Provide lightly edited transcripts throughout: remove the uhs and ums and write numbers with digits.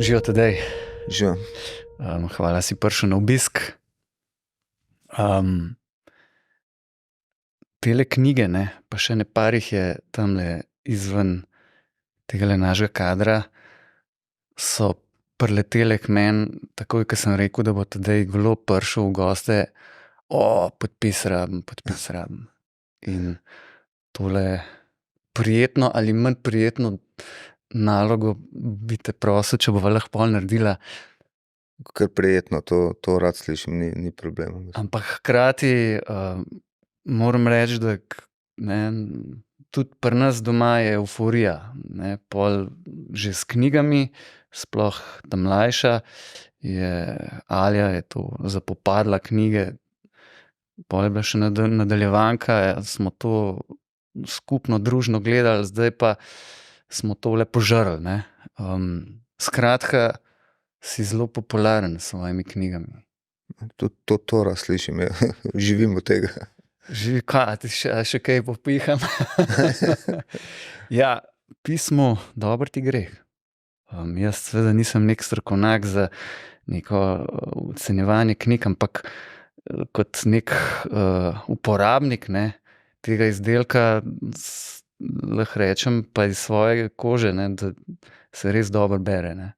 Živijo tedej. Že. Hvala, si prišel na obisk. Tele knjige, ne, pa še ne par jih je tamle izven tega našega kadra, so priletele k meni, takoj, ko sem rekel, da bo tedej Golob prišel v goste. Podpis rabim. In tole prijetno ali manj prijetno nalogo bi te prosil, če bova lahko pol naredila. Kar prijetno, to rad slišim, ni problema. Ampak hkrati moram reči, da tudi pri nas doma je evforija, ne, pol že s knjigami, sploh ta mlajša, Alja je to zapopadla knjige, pol je bila še nadaljevanka, smo to skupno družno gledali, zdaj pa smo tole požrli, ne. Skratka, si zelo popularen s svojimi knjigami. To rad slišim, ja. Živim od tega. Še kaj popiham? Ja, pismo Dobro ti gre. Jaz seveda nisem nek strokovnjak za neko ocenjevanje knjig, ampak kot nek uporabnik, ne, tega izdelka lahko rečem, pa iz svoje kože, ne, da se res dobro bere, ne.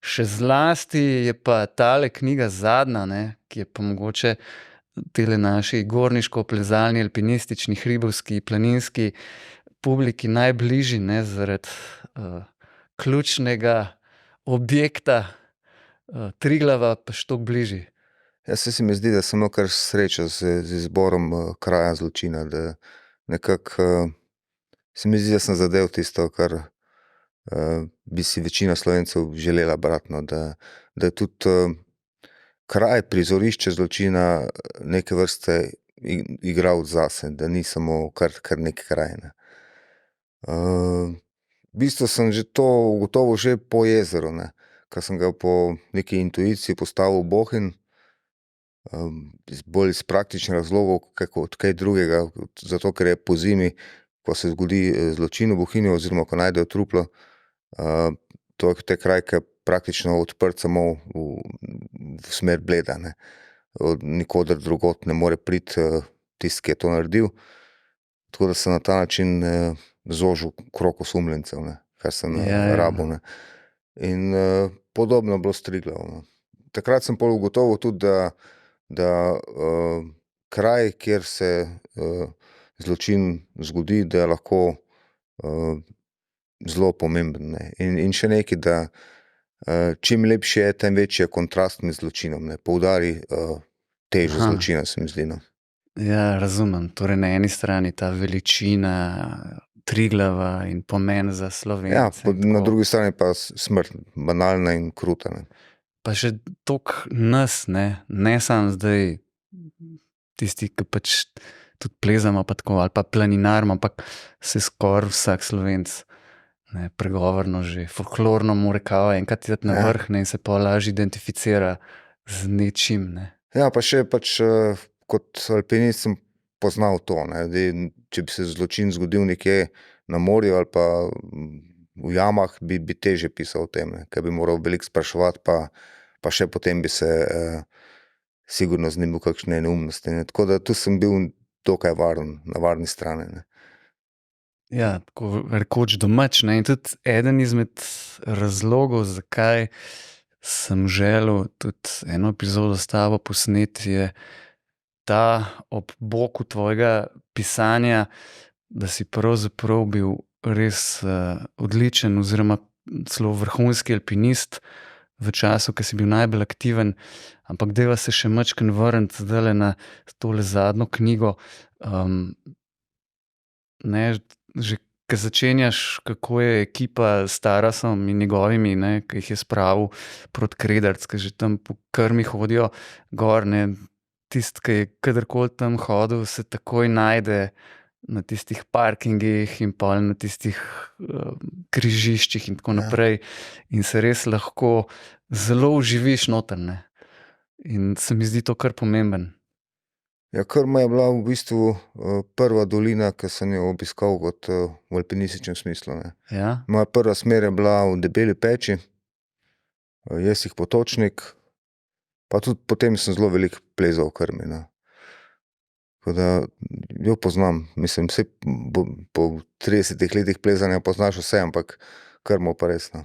Še zlasti je pa tale knjiga zadnja, ne, ki je pa mogoče tele naši gorniško-plezalni, alpinistični, hribovski, planinski publiki najbližji, ne, zaradi ključnega objekta Triglava pa še toliko bližji. Ja, se mi zdi, da sem imel kar srečo z izborom kraja zločina, da nekako se mi zdi, da sem zadel tisto, kar bi si večina Slovencev želela brati, no, da je tudi kraj, prizorišče zločina neke vrste igralec zase, da ni samo kar nek kraj, ne. V bistvu sem že to ugotovil že po Jezeru, ne, ko sem ga po neki intuiciji postavil v Bohinj, bolj iz praktičnih razlogov, kot kaj drugega, zato ker je pozimi, ko se zgodi zločin v Bohinju oziroma ko najdejo truplo, to je kraj, ki je praktično odprt samo v smer Bleda, ne. Od nikoder drugod ne more priti tisti, ki je to naredil, tako da sem na ta način zožil krog osumljencev, ne, kar sem rabil, ne. In podobno je bilo s Triglavom, no. Takrat sem pol ugotovil tudi, da kraj, kjer se zločin zgodi, da je lahko zelo pomemben, ne. In še nekaj, da čim lepši je, tem večji je kontrast med zločinom, ne, poudari težo zločina, se mi zdi, no. Ja, razumem. Torej na eni strani ta veličina Triglava in pomen za Slovence. Ja, na drugi strani pa smrt, banalna in kruta, ne. Pa še toliko nas, ne samo zdaj tisti, ki pač tudi plezamo pa tako, ali pa planinarimo, ampak se skoraj vsak Slovenec, ne, pregovorno že, folklorno more kao enkrat iti na vrh, ne, in se pol lažje identificira z nečim, ne. Ja, pa še pač kot alpinist sem poznal to, ne, če bi se zločin zgodil nekje na morju ali pa v jamah, bi težje pisal o tem, ne, ker bi moral veliko spraševati, pa še potem bi se sigurno znebil kakšne neumnosti, ne, tako da tu sem bil dokaj varen, na varni strani, ne. Ja, tako rekoč domač, ne, in tudi eden izmed razlogov, zakaj sem želel tudi eno epizodo s tabo posneti, je ta ob boku tvojega pisanja, da si pravzaprav bil res odličen oziroma celo vrhunski alpinist v času, ko si bil najbolj aktiven, ampak dajva se še majčkeno vrniti zdajle na tole zadnjo knjigo. Ne, že ko začenjaš, kako je ekipa s Tarasom in njegovimi, ne, ki jih je spravil proti Kredarici, ki že tam po krmi hodijo gor, ne, tisti, ki je kadarkoli tam hodil, se takoj najde na tistih parkingih in pol na tistih križiščih in tako naprej. In se res lahko zelo vživiš noter, ne. In se mi zdi to kar pomemben. Ja, Krma je bila v bistvu prva dolina, ki sem jo obiskal kot v alpinističnem smislu, ne. Ja? Moja prva smer je bila v Debeli peči, Jesih Potočnik, pa tudi potem sem zelo veliko plezal v Krmi, no. Tako da jo poznam, mislim, saj po 30 letih plezanja poznaš vse, ampak Krmo pa res, no.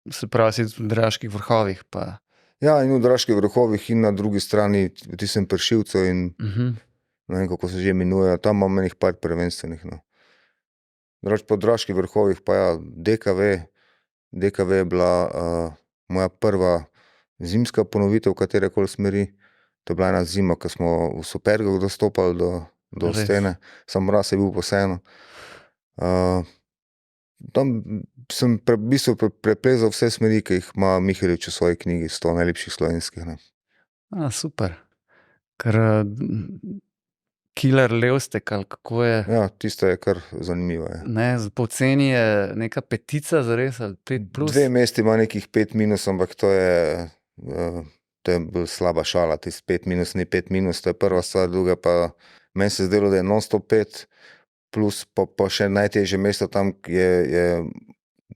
Se pravi, si v Draških vrhovih pa... Ja, in v Draških vrhovih in na drugi strani v tistem Pršivcu in ne vem, kako se že imenuje, tam imam enih par prvenstvenih, no. Po Draških vrhovih pa ja, DKV je bila moja prva zimska ponovitev katerekoli smeri. To je bila ena zima, ko smo v Supergah dostopali do Res? stene, sam mraz je bil pa vseeno. Tam sem v bistvu preplezal vse smeri, ki jih ima Mihelič v svoji knjigi 100 najlepših slovenskih, ne. Super. Ker Killer Levstek, ali kako je? Ja, tisto je kar zanimivo, ja. Ne, po ceni je neka 5 zares ali 5+. 2 mesti ima nekih 5-, ampak to je bolj slaba šala, tisti 5-, ni 5-, to je prva stvar, druga pa meni se zdelo, da je non-stop 5, plus pa še najtežje mesto tam je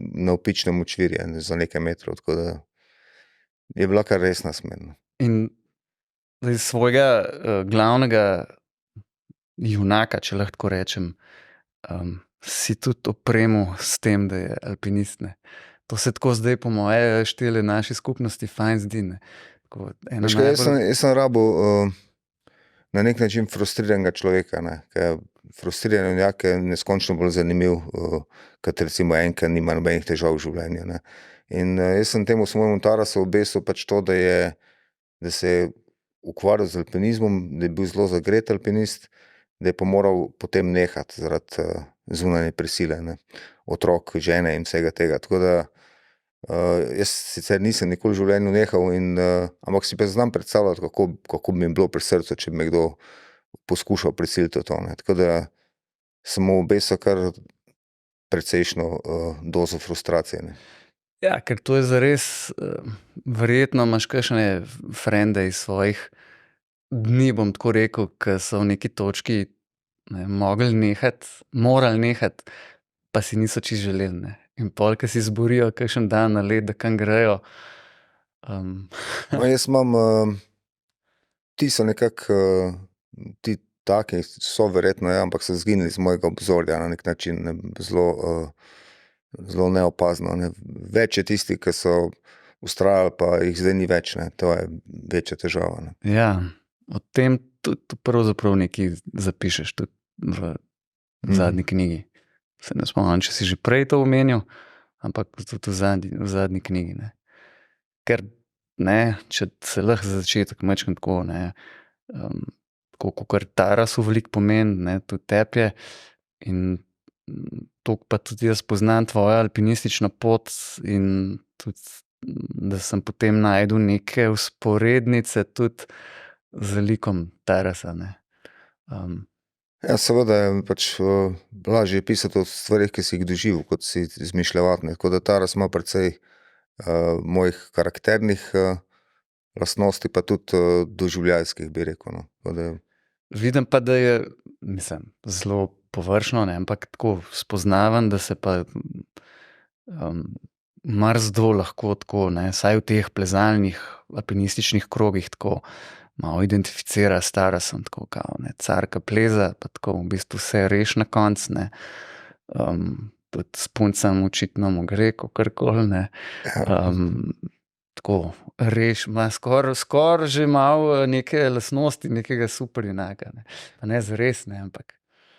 navpično močvirje za nekaj metrov, tako da je bila kar resna smer, no. In iz svojega glavnega junaka, če lahko tako rečem, si tudi opremil s tem, da je alpinist, ne. To se tako zdaj po moje štele naši skupnosti fajn zdi, ne. Veš kaj, jaz sem rabil na nek način frustriranega človeka, ne, ker frustriran junak je neskončno bolj zanimiv, kot recimo en, ki nima nobenih težav v življenju, ne. In jaz sem temu svojemu Tarasu obesil pač to, da se je ukvarjal z alpinizmom, da je bil zelo zagret alpinist, da je pa moral potem nehati zaradi zunanje prisile, ne. Otrok, žene in vsega tega, tako da jaz sicer nisem nikoli v življenju nehal, ampak si pa znam predstavljati, kako bi mi bilo pri srcu, če bi me kdo poskušal prisiliti v to, ne. Tako da sem mu obesil kar precejšno dozo frustracije, ne. Ja, ker to je zares, verjetno imaš kakšne frende iz svojih dni, bom tako rekel, ki so v neki točki morali nehati, pa si niso čisto želeli, ne. In pol, ko si zborijo kakšen dan na led, da kam grejo. No, jaz imam, ti so nekako, ti taki so verjetno, ja, ampak so izginili z mojega obzorja na nek način, ne, zelo neopazno, ne. Več je tistih, ki so vztrajali, pa jih zdaj ni več, ne, to je večja težava, ne. Ja, o tem tudi pravzaprav nekaj zapišeš tudi v zadnji knjigi. Se ne spomnim, če si že prej to omenil, ampak tudi v zadnji knjigi, ne. Ker, ne, če se lahko za začetek majčkeno tako, ne, tako kakor Tarasu veliko pomeni, ne, tudi tebi je, in toliko pa tudi jaz poznam tvojo alpinistično pot in tudi, da sem potem našel neke vzporednice tudi z likom Tarasa, ne. Ja, seveda je pač lažje pisati o stvareh, ki si jih doživel, kot si izmišljevati, ne, tako da Taras ima precej mojih karakternih lastnosti, pa tudi doživljajskih, bi rekel, no, tako da. Vidim pa, da je, mislim, zelo površno, ne, ampak tako spoznavam, da se pa marsikdo lahko tako, ne, saj v teh plezalnih, alpinističnih krogih tako malo identificira s Tarasom, tako kao, ne, car, ki pleza, pa tako v bistvu vse reš na koncu, ne. Tudi s puncami očitno mu gre, kakorkoli, ne. Tako, reš, ima skoraj že malo neke lastnosti nekega superjunaka, ne. Pa ne zares, ne, ampak.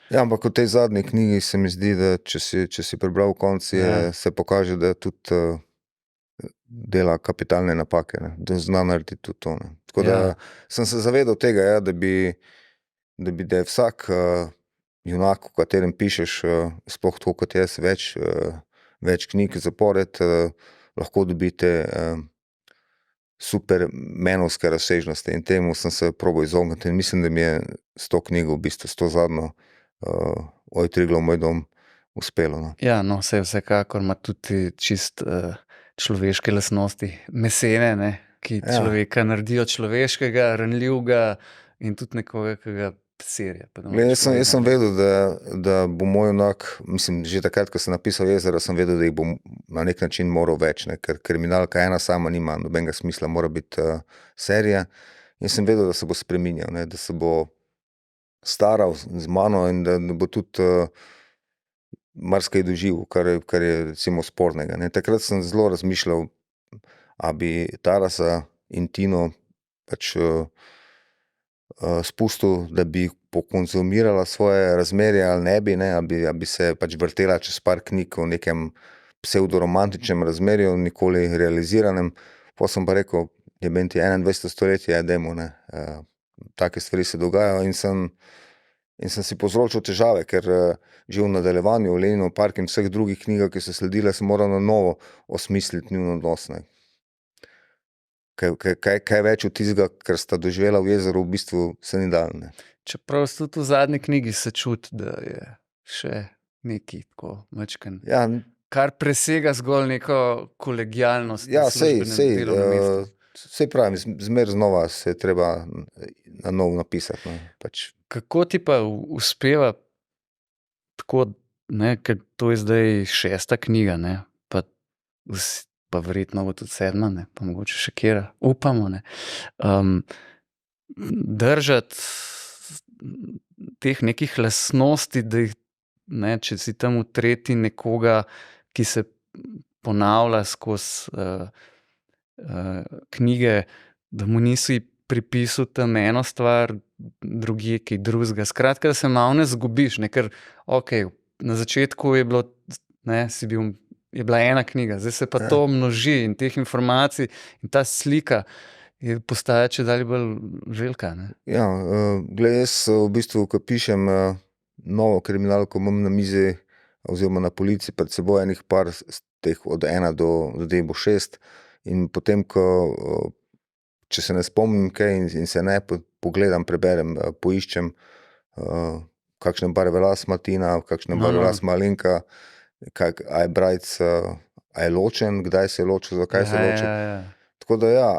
Ja, ampak v tej zadnji knjigi se mi zdi, da če si prebral konec, se pokaže, da tudi dela kapitalne napake, ne, da zna narediti tudi to, ne. Tako da sem se zavedal tega, ja, da je vsak junak, o katerem pišeš, sploh tako kot jaz, več knjig zapored, lahko dobite supermenovske razsežnosti in temu sem se probal izogniti in mislim, da mi je s to knjigo, v bistvu s to zadnjo Oj, Triglav, moj dom, uspelo, no. Ja, no, saj vsekakor ima tudi čisto človeške lastnosti, mesene, ne, ki človeka naredijo človeškega, ranljivega in tudi nekoga, ki ga serja. Jaz sem vedel, da bo moj junak, mislim, že takrat, ko sem napisal Jezero, sem vedel, da jih bo na nek način moral več, ne, ker kriminalka ena sama nima nobenega smisla, mora biti serija. In sem vedel, da se bo spreminjal, ne, da se bo staral z mano in da bo tudi marsikaj doživel, kar je recimo spornega. Ne. Takrat sem zelo razmišljal, a bi Tarasa in Tino pač spustil, da bi pokonzumirala svoje razmerje ali ne bi, ne, a bi se pač vrtela čez par knjig v nekem psevdoromantičnem razmerju, nikoli realiziranem. Potem sem pa rekel, je meni 21. stoletje, dajmo, ne. Take stvari se dogajajo in sem si povzročil težave, ker že v nadaljevanju, v Leninov park in vseh drugih knjigah, ki so sledile, sem moral na novo osmisliti njun odnos, ne. Kaj več od tistega, kar sta doživela v jezeru, v bistvu se ni dalo, ne. Čeprav tudi v zadnji knjigi se čuti, da je še neki tako majčken, Ja, kar presega zgolj neko kolegialnost na ja, službenem delovnem mestu. sej pravim, zmer znova se je treba na novo napisati, ne, pač. Kako ti pa uspeva tako, ne, ker to je zdaj 6. knjiga, ne, pa verjetno bo tudi 7., ne, pa mogoče še katera, upamo, ne, držati teh nekih lastnosti, da jih, ne, če si tam v tretji nekoga, ki se ponavlja skozi knjige, da mu nisi pripisal tam eno stvar, drugje kaj drugega. Skratka, da se malo ne zgubiš, ne, ker okej, na začetku je bilo, ne, je bila ena knjiga, zdaj se pa to množi in teh informacij in ta slika postaja čedalje bolj velika, ne. Ja, glej, jaz v bistvu, ko pišem novo kriminalko, imam na mizi oziroma na polici pred seboj enih par teh od 1 do zdaj bo 6 in potem, če se ne spomnim kaj in se ne, pogledam, preberem, poiščem, kakšne barve las ima Tina, kakšne barve las ima Alenka, a je Brajc, a je ločen, kdaj se je ločil, zakaj se je ločil. Ja. Tako da ja,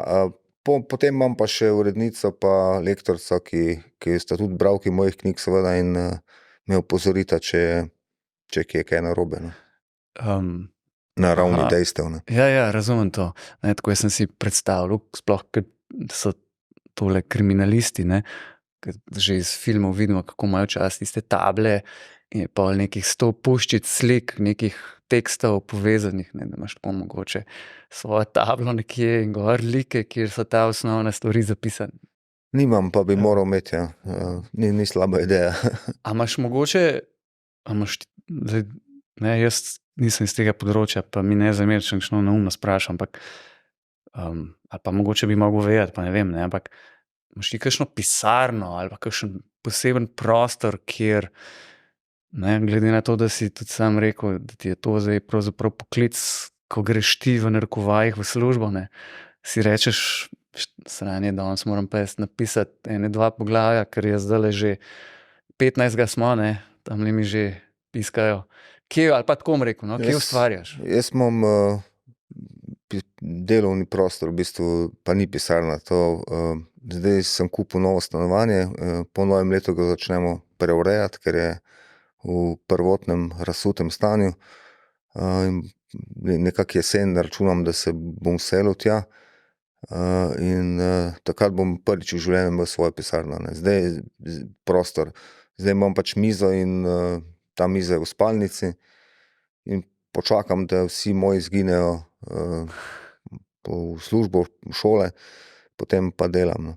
potem imam pa še urednico pa lektorico, ki sta tudi bralki mojih knjig seveda in me opozorita, če je kaj narobe, ne. Na ravni dejstev, ne. Ja, razumem to. Ne, tako jaz sem si predstavljal, sploh, ker so tole kriminalisti, ne, ker že iz filmov vidimo, kako imajo včasih tiste table in je pol nekih 100 puščic slik, nekih tekstov povezanih, ne, da imaš tako mogoče svojo tablo nekje in gor like, kjer so ta osnovne stvari zapisane. Nimam, pa bi moral imeti, ja. Ni slaba ideja. A imaš mogoče, zdaj, ne, jaz nisem iz tega področja, pa mi ne zameri, če kakšno neumno sprašam, ampak ali pa mogoče bi mogel vedeti, pa ne vem, ne, ampak imaš ti kakšno pisarno ali pa kakšen poseben prostor, kjer, ne, glede na to, da si tudi sam rekel, da ti je to zdaj pravzaprav poklic, ko greš ti v narekovajih v službo, ne, si rečeš, sranje, danes moram pa jaz napisati 1-2 poglavja, ker je zdajle že 15. smo, ne, tamle mi že piskajo. Kje, ali pa tako bom rekel, no, kje ustvarjaš? Jaz imam delovni prostor, v bistvu pa ni pisarna, zdaj sem kupil novo stanovanje, po novem letu ga začnemo preurejati, ker je v prvotnem razsutem stanju, in nekako jesen računam, da se bom selil tja, in takrat bom prvič v življenju imel svojo pisarno, ne. Zdaj prostor, zdaj imam pač mizo in ta miza je v spalnici in počakam, da vsi moji izginejo v službo, v šole, potem pa delam, no.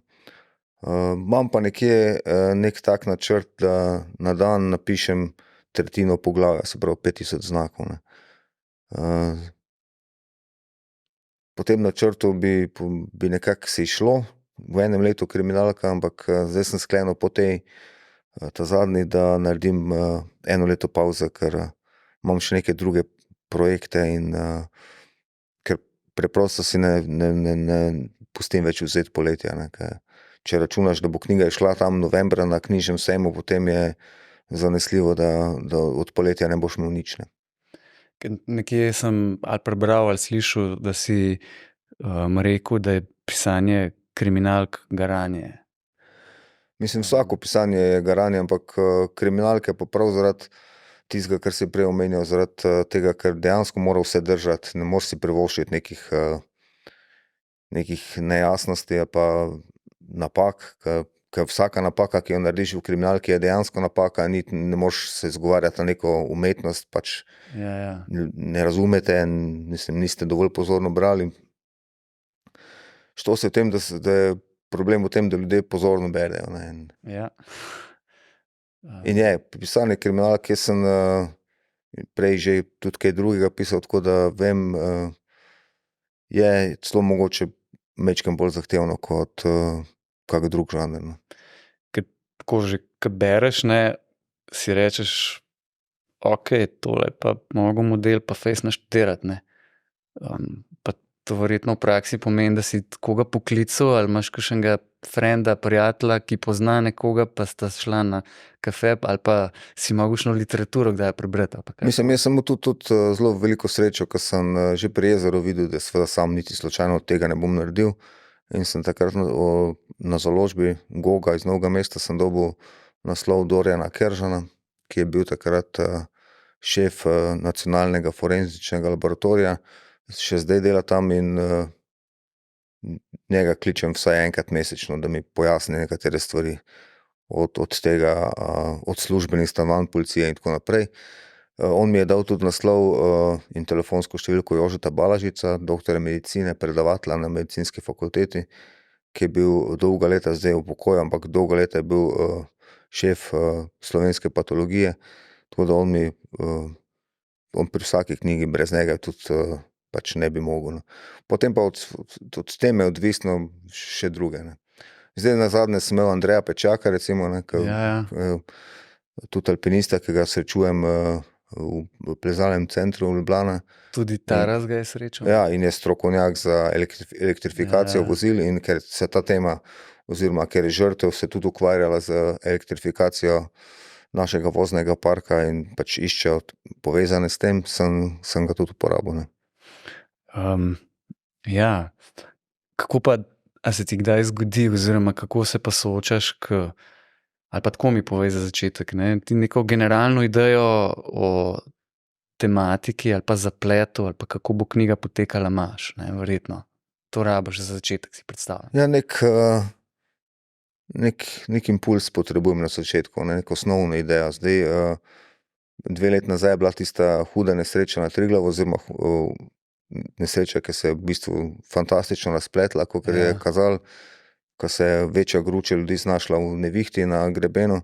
Imam pa nekje nek tak načrt, da na dan napišem tretjino poglavja, se pravi 5000 znakov, ne. Po tem načrtu bi nekako se izšlo v enem letu kriminalka, ampak zdaj sem sklenil po ta zadnji, da naredim 1 leto pavze, ker imam še neke druge projekte in ker preprosto si ne pustim več vzeti poletja, ne, ker če računaš, da bo knjiga izšla tam novembra na knjižnem sejmu, potem je zanesljivo, da od poletja ne boš imel nič, ne. Nekje sem ali prebral ali slišal, da si rekel, da je pisanje kriminalk garanje. Mislim, vsako pisanje je garanje, ampak kriminalke pa prav zaradi tistega, kar si prej omenjal, zaradi tega, ker dejansko mora vse držati, ne moreš si privoščiti nekih nejasnosti ali pa napak, ker vsaka napaka, ki jo narediš v kriminalki, je dejansko napaka, ne moreš se izgovarjati na neko umetnost, pač Ja. ne razumete, niste dovolj pozorno brali. Što se v tem, da je problem v tem, da ljudje pozorno berejo. Ja. In je, pisanje kriminalk, jaz sem prej že tudi kaj drugega pisal, tako da vem, je celo mogoče majčkeno bolj zahtevno kot kak drug žanr. Ker tako že, ko bereš, si rečeš, ok, tole pa mogo model pa fejst naštudirati, ne. Pa to verjetno v praksi pomeni, da si koga poklical ali imaš kakšnega frenda, prijatelja, ki pozna nekoga, pa sta šla na kafe ali pa si mogel šno literaturo kdaj prebrati, ali pa kaj? Mislim, jaz sem imel tudi zelo veliko srečo, ko sem že pri Jezeru videl, da seveda sam niti slučajno tega ne bom naredil, in sem takrat na založbi Goga iz Novega mesta sem dobil naslov Dorjana Keržana, ki je bil takrat šef nacionalnega forenzičnega laboratorija, še zdaj dela tam in njega kličem vsaj enkrat mesečno, da mi pojasni nekatere stvari od tega, od službenih stanovanj policije in tako naprej. On mi je dal tudi naslov in telefonsko številko Jožeta Balažica, doktorja medicine, predavatelja na medicinski fakulteti, ki je bil dolga leta zdaj v pokoju, ampak dolga leta je bil šef slovenske patologije, tako da on pri vsaki knjigi brez njega tudi pač ne bi mogel. Potem pa od teme je odvisno še druge. Zdaj nazadnje sem imel Andreja Pečaka, recimo, tudi alpinista, ki ga srečujem v plezalnem centru v Ljubljana. Tudi Taras ga je srečal? Ja, in je strokovnjak za elektrifikacijo vozil, in ker se ta tema, oziroma ker je žrtev se tudi ukvarjala z elektrifikacijo našega voznega parka in pač iščejo povezane s tem, sem ga tudi uporabil. Ja, kako pa, a se ti kdaj zgodi, oziroma kako se pa soočaš ali pa tako mi povej za začetek, ti neko generalno idejo o tematiki ali pa zapletu ali pa kako bo knjiga potekala imaš, verjetno. To rabiš za začetek, si predstavljam. Ja, nek impuls potrebujem na začetku, neko osnovno idejo. Zdaj, 2 leti nazaj je bila tista huda nesreča na Triglavu, oziroma nesreča, ki se je v bistvu fantastično razpletla, kakor je kazalo, ko se je večja gruča ljudi znašla v nevihti na grebenu.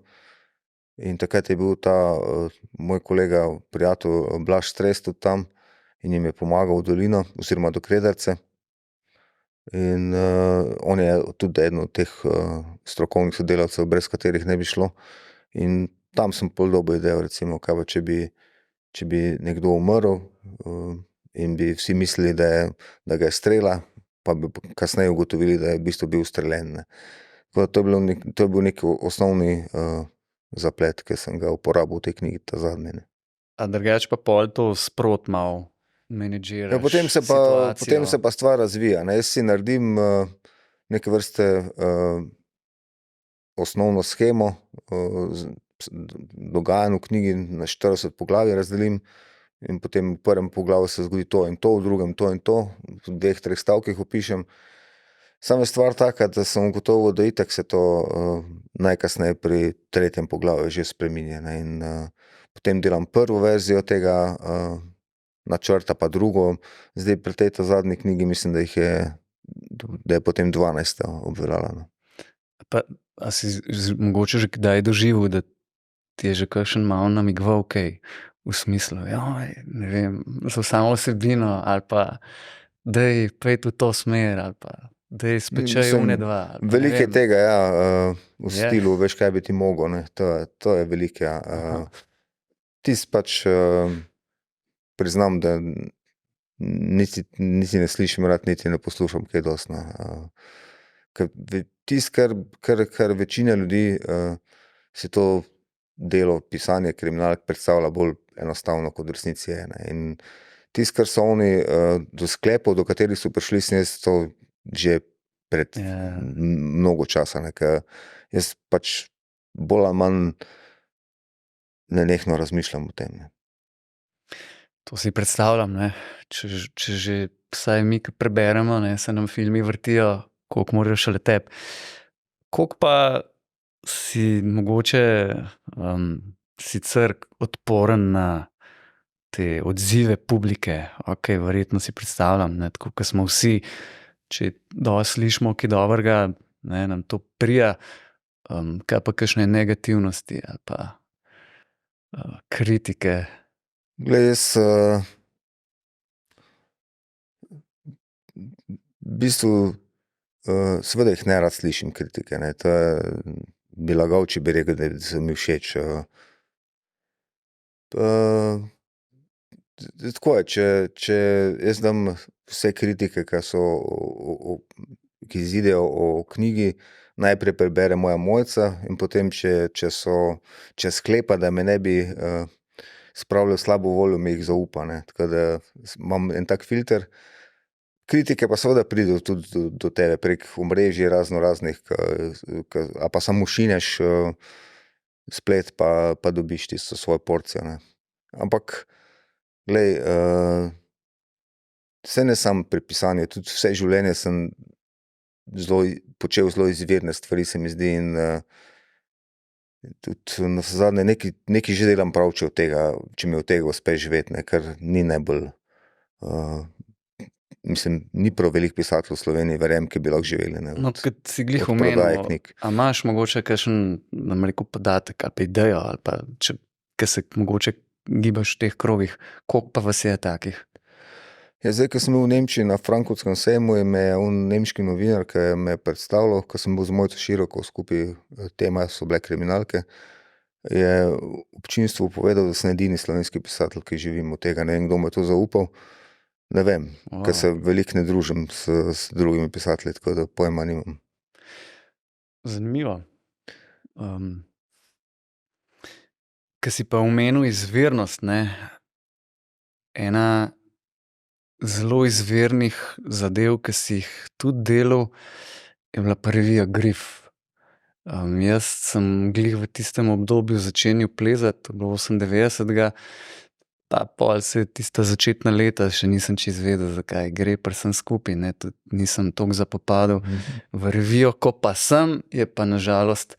In takrat je bil ta moj kolega, prijatelj Blaž Stres tudi tam in jim je pomagal v dolino oziroma do Krederce. In on je tudi eden od teh strokovnih sodelavcev, brez katerih ne bi šlo. In tam sem pol dobil idejo, recimo, kaj pa, če bi nekdo umrl in bi vsi mislili, da ga je strela, pa bi kasneje ugotovili, da je v bistvu bil ustreljen. Tako da to je bil neki osnovni zaplet, ki sem ga uporabil v tej knjigi ta zadnje. A drugače pa pol to sprot malo menedžiraš potem se pa stvar razvija. Jaz si naredim neke vrste osnovno shemo, dogajanj v knjigi na 40 poglavij razdelim in potem v prvem poglavju se zgodi to in to, v drugem to in to, v 2-3 stavkih opišem. Samo je stvar taka, da sem ugotovil, da itak se to najkasneje pri 3. poglavju že spreminja. In potem delam prvo verzijo tega načrta, pa drugo. Zdaj pri tej zadnji knjigi mislim, da je potem 12. obveljala. Pa, a si mogoče že kdaj doživel, da ti je že kakšen malo namigval kaj v smislu, ne vem, za samo vsebino ali pa daj pojdi v to smer ali pa daj spečaj one dva. Veliko je tega, v stilu, veš, kaj bi ti mogel, to je veliko, Tisti pač priznam, da niti ne slišim rad, niti ne poslušam kaj dosti. Ker tisto, kar večina ljudi si to delo, pisanje kriminalk predstavlja bolj enostavno, kot v resnici je. In tisto, kar so oni do sklepov, do katerih so prišli, sem jaz to že pred mnogo časa. Jaz pač bolj ali manj nenehno razmišljam o tem. Ne. To si predstavljam, ne. Če že vsaj mi, ki preberemo, ne, se nam filmi vrtijo, koliko morajo šele tebi. Koliko pa si mogoče sicer odporen na te odzive publike? Okej, verjetno si predstavljam, ne, tako kot smo vsi, če dosti slišimo kaj dobrega, ne, nam to prija, kaj pa kakšne negativnosti ali pa kritike? Glej, jaz v bistvu seveda jih nerad slišim kritike, ne. To bi lagal, če bi rekel, da so mi všeč. Tako je, če jaz dam vse kritike, ki izidejo o knjigi, najprej prebere moja Mojca in potem, če sklepa, da me ne bi spravljal v slabo voljo, mi jih zaupa, ne. Tako da imam en tak filter. Kritike pa seveda pridejo tudi do tebe prek omrežij raznoraznih, ali pa samo šineš splet, pa dobiš tisto svojo porcijo, ne. Ampak glej, saj ne samo pri pisanju, tudi vse življenje sem počel zelo izvirne stvari, se mi zdi, in tudi navsezadnje nekaj že delam prav, če mi od tega uspe živeti, ne, ker ni najbolj, mislim, ni prav veliko pisateljev v Sloveniji, verjamem, ki bi lahko živeli, ne, No, kot si glih od prodaje omenil, knjig. a imaš mogoče kakšen, ne bom rekel, podatek ali pa idejo, ali pa ke se mogoče gibaš v teh krogih, koliko pa vas je takih? Ja, zdaj, ko sem bil v Nemčiji na Frankfurtskem sejmu, me je nemški novinar, ki me je predstavljal, ko sem bil z Mojco Širokovo skupaj, tema so bile kriminalke, je občinstvu povedal, da sem edini slovenski pisatelj, ki živim od tega. Ne vem, kdo mu je to zaupal. Ne vem, ker se veliko ne družim s drugimi pisatelji, tako da pojma nimam. Zanimivo. Ke si pa omenil izvirnost, ne, ena zelo izvirnih zadev, ke si jih tudi delal, je bila pa revija Grif. Jaz sem glih v tistem obdobju začenjal plezati, to je bilo 98. Pa pol se tista začetna leta še nisem čisto vedel, za kaj gre pri vsem skupaj, ne, tudi nisem toliko zapopadel v revijo, ko pa sem, je pa na žalost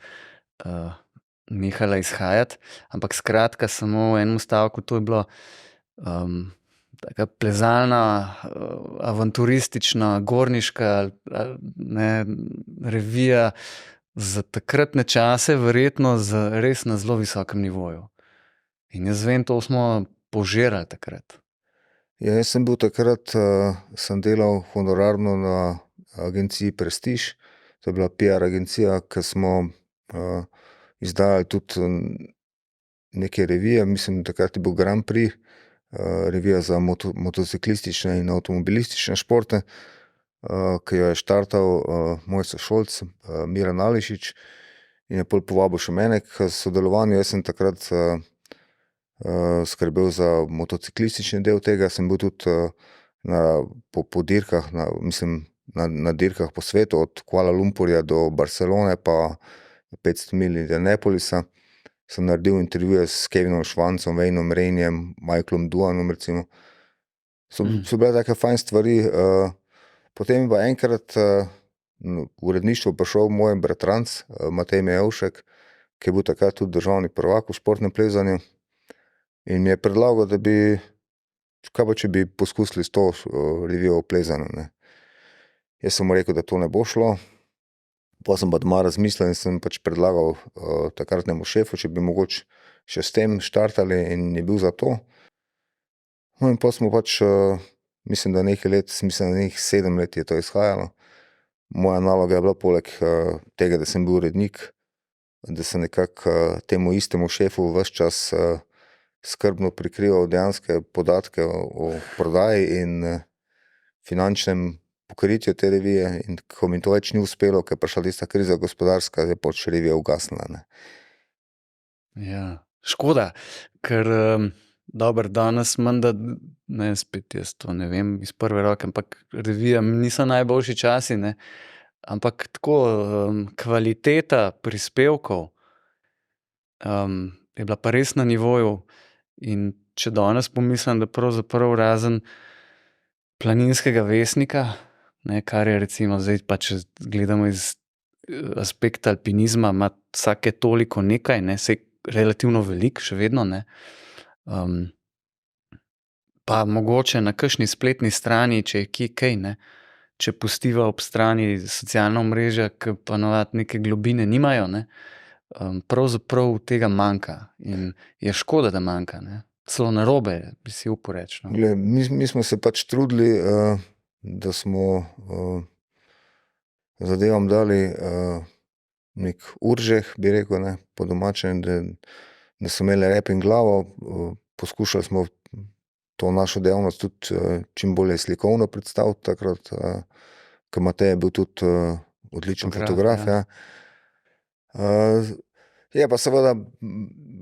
nehala izhajati, ampak skratka samo v enem stavku, to je bilo taka plezalna, avanturistična, gorniška, ne, revija za takratne čase, verjetno res na zelo visokem nivoju. In jaz vem, to smo požirali takrat. Ja, jaz sem bil takrat, sem delal honorarno na agenciji Prestiž, to je bila PR agencija, ke smo izdajali tudi neke revije, mislim, takrat je bil Grand Prix, revija za motociklistične in avtomobilistične športe, ki jo je štartal Mojca Šolc, Miran Ališič in je pol povabil še mene k sodelovanju. Jaz sem takrat skrbel za motociklistični del tega, sem bil tudi po dirkah, na dirkah po svetu, od Kuala Lumpurja do Barcelone pa 500 milj Indianapolisa. Sem naredil intervjuje s Kevinom Švancem, Waynom Raineyjem, Michaelom Duanom recimo. So bile take fajn stvari, potem je pa enkrat v uredništvo prišel moj bratranec, Matej Mejevšek, ki je bil takrat tudi državni prvak v športnem plezanju in mi je predlagal, kaj pa če bi poskusili s to revijo o plezanju, ne. Jaz sem mu rekel, da to ne bo šlo, pol sem pa doma razmislil in sem pač predlagal takratnemu šefu, če bi mogoče še s tem štartali, in je bil za to. No, in pol smo pač, mislim, da nekaj let, mislim, da nekih 7 let je to izhajalo. Moja naloga je bila poleg tega, da sem bil urednik, da sem nekako temu istemu šefu ves čas skrbno prikrival dejanske podatke o prodaji in finančnem pokritju te revije, in ko mi to več ni uspelo, ko je prišla tista kriza gospodarska, je pač revija ugasnila, ne. Ja, škoda, ker dobro, danes menda, ne, spet jaz to ne vem iz prve roke, ampak revijam niso najboljši časi, ne, ampak tako kvaliteta prispevkov je bila pa res na nivoju. In če danes pomislim, da pravzaprav razen Planinskega vestnika, ne, kar je recimo zdaj, pa če gledamo iz aspekta alpinizma, ima vsake toliko nekaj, ne, saj relativno veliko, še vedno, ne. Pa mogoče na kakšni spletni strani, če je kje kaj, ne, če pustiva ob strani socialna omrežja, ki pa navadno neke globine nimajo, ne, pravzaprav tega manjka in je škoda, da manjka, ne. Celo narobe, bi si upal reči, no. Glej, mi smo se pač trudili, da smo zadevam dali nek uržeh, bi rekel, ne, po domače, da so imeli rep in glavo. Poskušali smo to našo dejavnost tudi čim bolje slikovno predstaviti takrat, ker Matej je bil tudi odličen fotograf, ja. Je pa seveda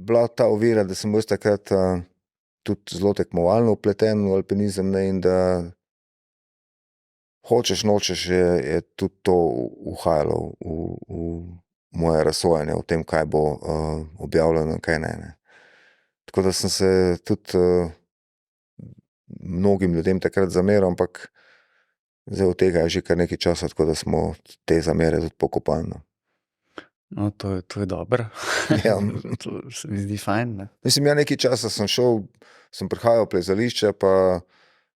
bila ta ovira, da sem bil takrat tudi zelo tekmovalno vpleten v alpinizem, ne, in da hočeš nočeš je tudi to uhajalo v moje razsojanje o tem, kaj bo objavljeno in kaj ne. Tako da sem se tudi mnogim ljudem takrat zameril, ampak zdaj od tega je že kar nekaj časa, tako da smo te zamere tudi pokopali, no. No, to je dobro. Ja. To se mi zdi fajn, ne. Mislim, ja, nekaj časa sem prihajal v plezališče, pa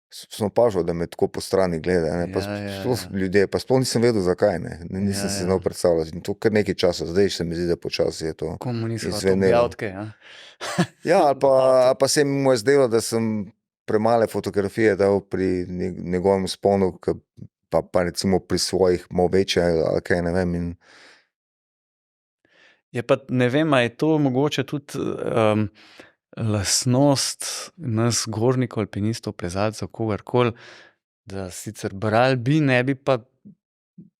sem opažal, da me tako po strani gleda, ne, pa sploh ljudje, pa sploh nisem vedel, zakaj, ne. Nisem si znal predstavljati. In to kar nekaj časa, zdaj se mi zdi, da počasi je to Komu nisi hotel izzvenelo. objaviti kaj, a? Ja, ali pa se mu je zdelo, da sem premale fotografije dal pri njegovem vzponu, pa recimo pri svojih malo večje ali kaj, ne vem, in Je pa, ne vem, a je to mogoče tudi lastnost nas gornikov, alpinistov, plezalcev, kogarkoli, da sicer brali bi, ne bi pa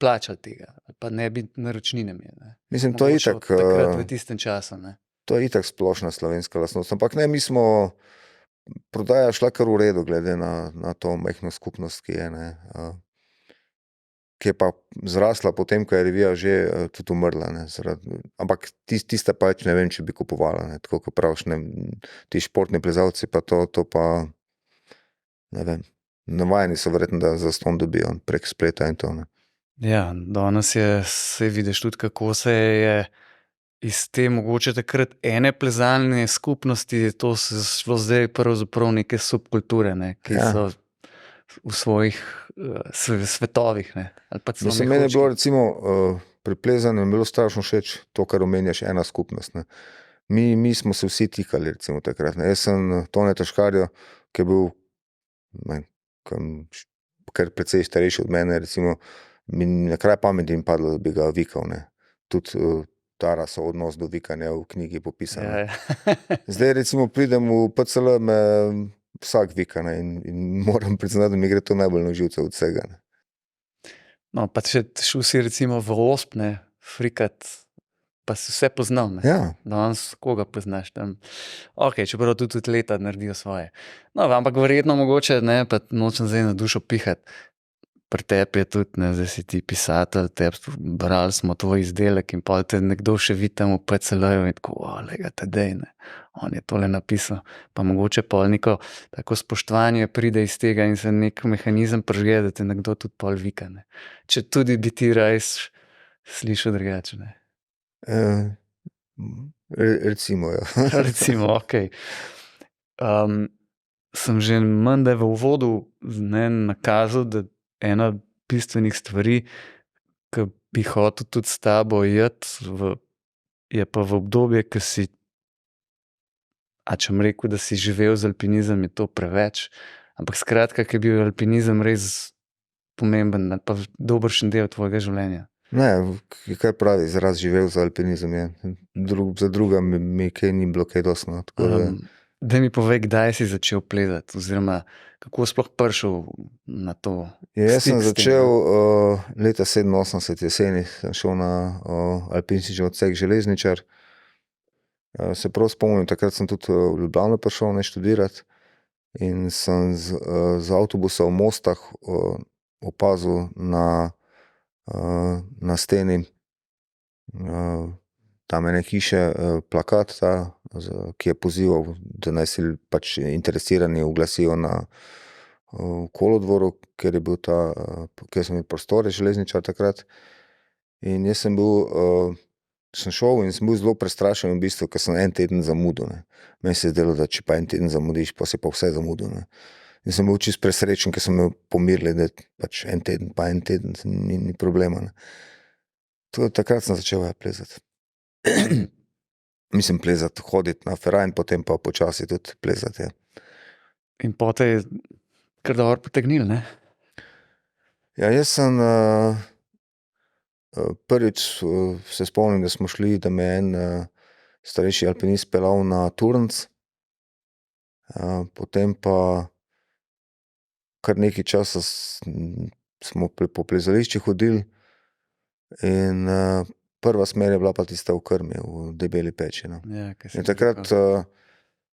plačali tega, pa ne bi naročnine imeli, ne. mislim, to je Mogoče itak, od takrat v tistem času, ne. to je itak splošna slovenska lastnost, ampak ne, mi smo, prodaja šla kar v redu, glede na to majhno skupnost, ki je, ne, ki je pa zrasla potem, ko je revija že tudi umrla, ne, ampak tista pač ne vem, če bi kupovala, ne, tako kot praviš, ne, ti športni plezalci pa to pa, ne vem, navajeni so verjetno, da zastonj dobijo prek spleta in to, ne. Ja, danes saj vidiš tudi, kako se je iz te mogoče takrat ene plezalne skupnosti, to se šlo zdaj pravzaprav neke subkulture, ne, ki so v svojih svetovih, ne, ali pa celo Mislim, meni je bilo recimo pri plezanju mi je bilo strašno všeč to, kar omenjaš, ena skupnost, ne. Mi smo se vsi tikali recimo takrat, ne. Jaz sem Toneta Škarjo, ki je bil, ne vem, kar precej starejši od mene, recimo, mi na kraj pameti ni padlo, da bi ga vikal, ne. Tudi Tara so odnos do vikanja v knjigi popisana. Zdaj recimo pridem v PCL, me vsak vika, ne, in moram priznati, da mi gre to najbolj na živce od vsega, ne. No, pa če šel si recimo v Osp, ne, frikat, pa si vse poznal, ne. Ja. Danes koga poznaš tam? Okej, čeprav tudi leta naredijo svoje. No, ampak verjetno mogoče, ne, pa nočem zdaj na dušo pihati. Pri tebi je tudi, ne, zdaj si ti pisatelj, brali smo tvoj izdelek in pol te nekdo še vidi tam v PCL-ju in tako, glej ga Tadej, ne, on je tole napisal. Pa mogoče pol neko tako spoštovanje pride iz tega in se nek mehanizem prižge, da te nekdo tudi pol vika, ne. Če tudi bi ti raje slišal drugače, ne. Recimo, ja. Recimo, okej. Sem že menda v uvodu, ne, nakazal, da ena bistvenih stvari, ki bi hotel tudi s tabo iti je pa v obdobje, ki si, če bom rekel, da si živel z alpinizem, je to preveč, ampak skratka, ki je bil alpinizem res pomemben, pa dobršen del tvojega življenja. Ne, kaj pravi izraz živel za alpinizem, je. Za druga mi kaj ni bilo kaj dosti, no, tako da. Daj mi povej, kdaj si začel plezati, oziroma kako sploh prišel na to? Jaz sem začel leta 87 jeseni, sem šel na alpinistični odsek železničar. Se prav spomnim, takrat sem tudi v Ljubljano prišel, ne, študirati, in sem z avtobusa v Mostah opazil na steni tam ene hiše plakat, ki je pozival, da naj se pač interesirani oglasijo na kolodvoru, kjer sem imel prostore železničar takrat. In jaz sem šel in sem bil zelo prestrašen v bistvu, ker sem en teden zamudil, ne. Meni se je zdelo, da če pa en teden zamudiš, pa si pa vse zamudil, ne. In sem bil čisto presrečen, ker sem imel pomirili, da pač en teden ni problema, ne. Takrat sem začel plezati. Mislim plezati, hoditi na Ferrari in potem pa počasi tudi plezati, ja. In potem je kar dobro potegnil, ne? Ja, jaz sem prvič se spomnim, da smo šli, da me je en starejši alpinist peljal na Turnc, potem pa kar nekaj časa smo po plezališčih hodili in prva smer je bila pa tista v Krmi, v Debeli peči, no. Ja, In takrat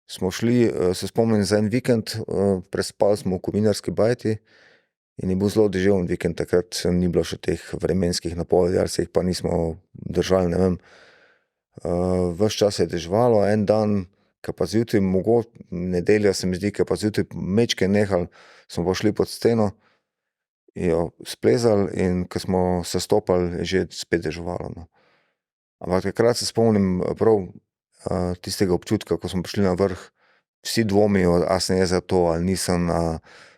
smo šli, se spomnim, za en vikend, prespali smo v Kovinarski bajti in je bil zelo deževen vikend, takrat ni bilo še teh vremenskih napovedi, ali se jih pa nismo držali, ne vem. Ves čas je deževalo, en dan, ke pa zjutraj nedelja se mi zdi, ke pa zjutraj majčkeno nehalo, smo pa šli pod steno, jo splezali in ko smo se stopali, je že spet deževalo, no. Ampak takrat se spomnim prav tistega občutka, ko smo prišli na vrh, vsi dvomijo, a sem jaz za to ali nisem,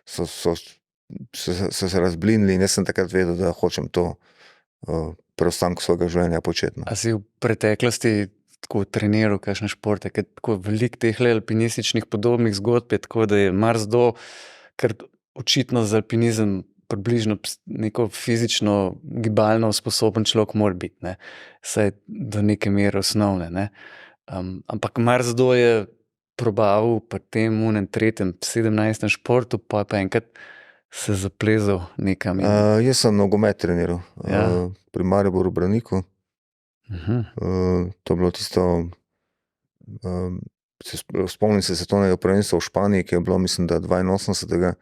so se razblinili in jaz sem takrat vedel, da hočem to preostanek svojega življenja početi, no. A si v preteklosti tako treniral kakšne športe, ker tako veliko teh alpinističnih podobnih zgodb je, tako da je marsikdo, ker očitno za alpinizem približno neko fizično gibalno sposoben človek mora biti, ne. Vsaj do neke mere osnovne, ne. Ampak marsikdo je probaval pri tem onem tretjem, 17. športu, pa enkrat se zaplezal nekam. Jaz sem nogomet treniral, Ja. pri Mariboru Braniku. To je bilo tisto, spomnim se svetovnega prvenstva v Španiji, ki je bilo, mislim, da 82.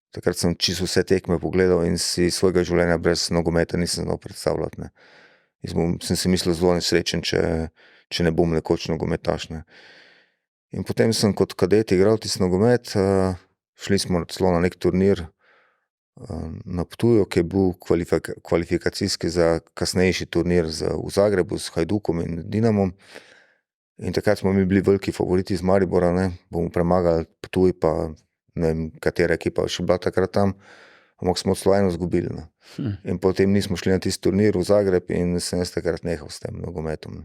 Takrat sem čisto vse tekme pogledal in si svojega življenja brez nogometa nisem znal predstavljati, ne. Sem si mislil zelo nesrečen, če ne bom nekoč nogometaš, ne. In potem sem kot kadet igral tisti nogomet, šli smo celo na neki turnir na Ptuju, ki je bil kvalifikacijski za kasnejši turnir v Zagrebu s Hajdukom in Dinamom. In takrat smo mi bili veliki favoriti iz Maribora, ne, bomo premagali Ptuj pa ne vem, katera ekipa še bila takrat tam, ampak smo celo eno izgubili, ne. In potem nismo šli na tisti turnir v Zagreb in sem jaz takrat nehal s tem nogometom.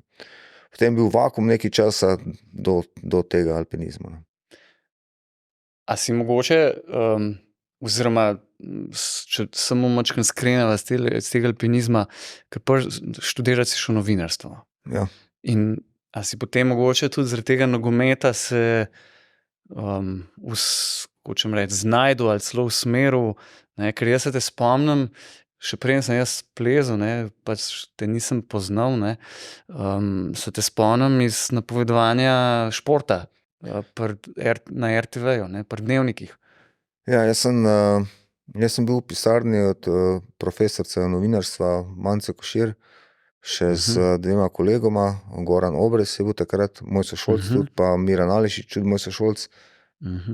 Potem je bil vakuum nekaj časa do tega alpinizma, ne. A si mogoče, oziroma če samo majčkeno skreneva s tega alpinizma, ker študirati si šel novinarstvo. Ja. In a si potem mogoče tudi zaradi tega nogometa se hočem reči, znajdu ali celo usmeril, ne, ker jaz se te spomnim, še preden sem jaz plezal, ne, pač te nisem poznal, ne, se te spomnim iz napovedovanja športa, na RTV-ju, ne, pri Dnevnikih. Ja, jaz sem bil v pisarni od profesorice novinarstva Mance Košir, še z dvema kolegoma, Goran Obrez je bil takrat moj sošolc tudi, pa Miran Alešič, tudi moj sošolc.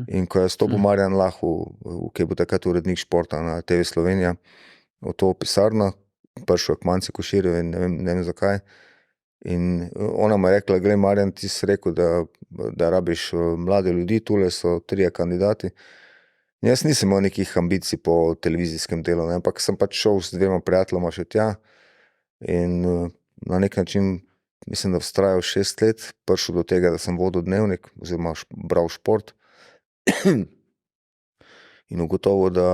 In ko je stopil Marjan Lah, ki je bil takrat urednik športa na TV Slovenija, v to pisarno, prišel je k Manci Koširju in ne vem zakaj. In ona mu je rekla, glej, Marjan, ti si rekel, da rabiš mlade ljudi, tule so 3 kandidati. In jaz nisem imel nekih ambicij po televizijskem delu, ne, ampak sem pač šel z 2 prijateljoma še tja in na nek način, mislim, da vztrajal 6 let, prišel do tega, da sem vodil Dnevnik oziroma bral šport. In ugotovil, da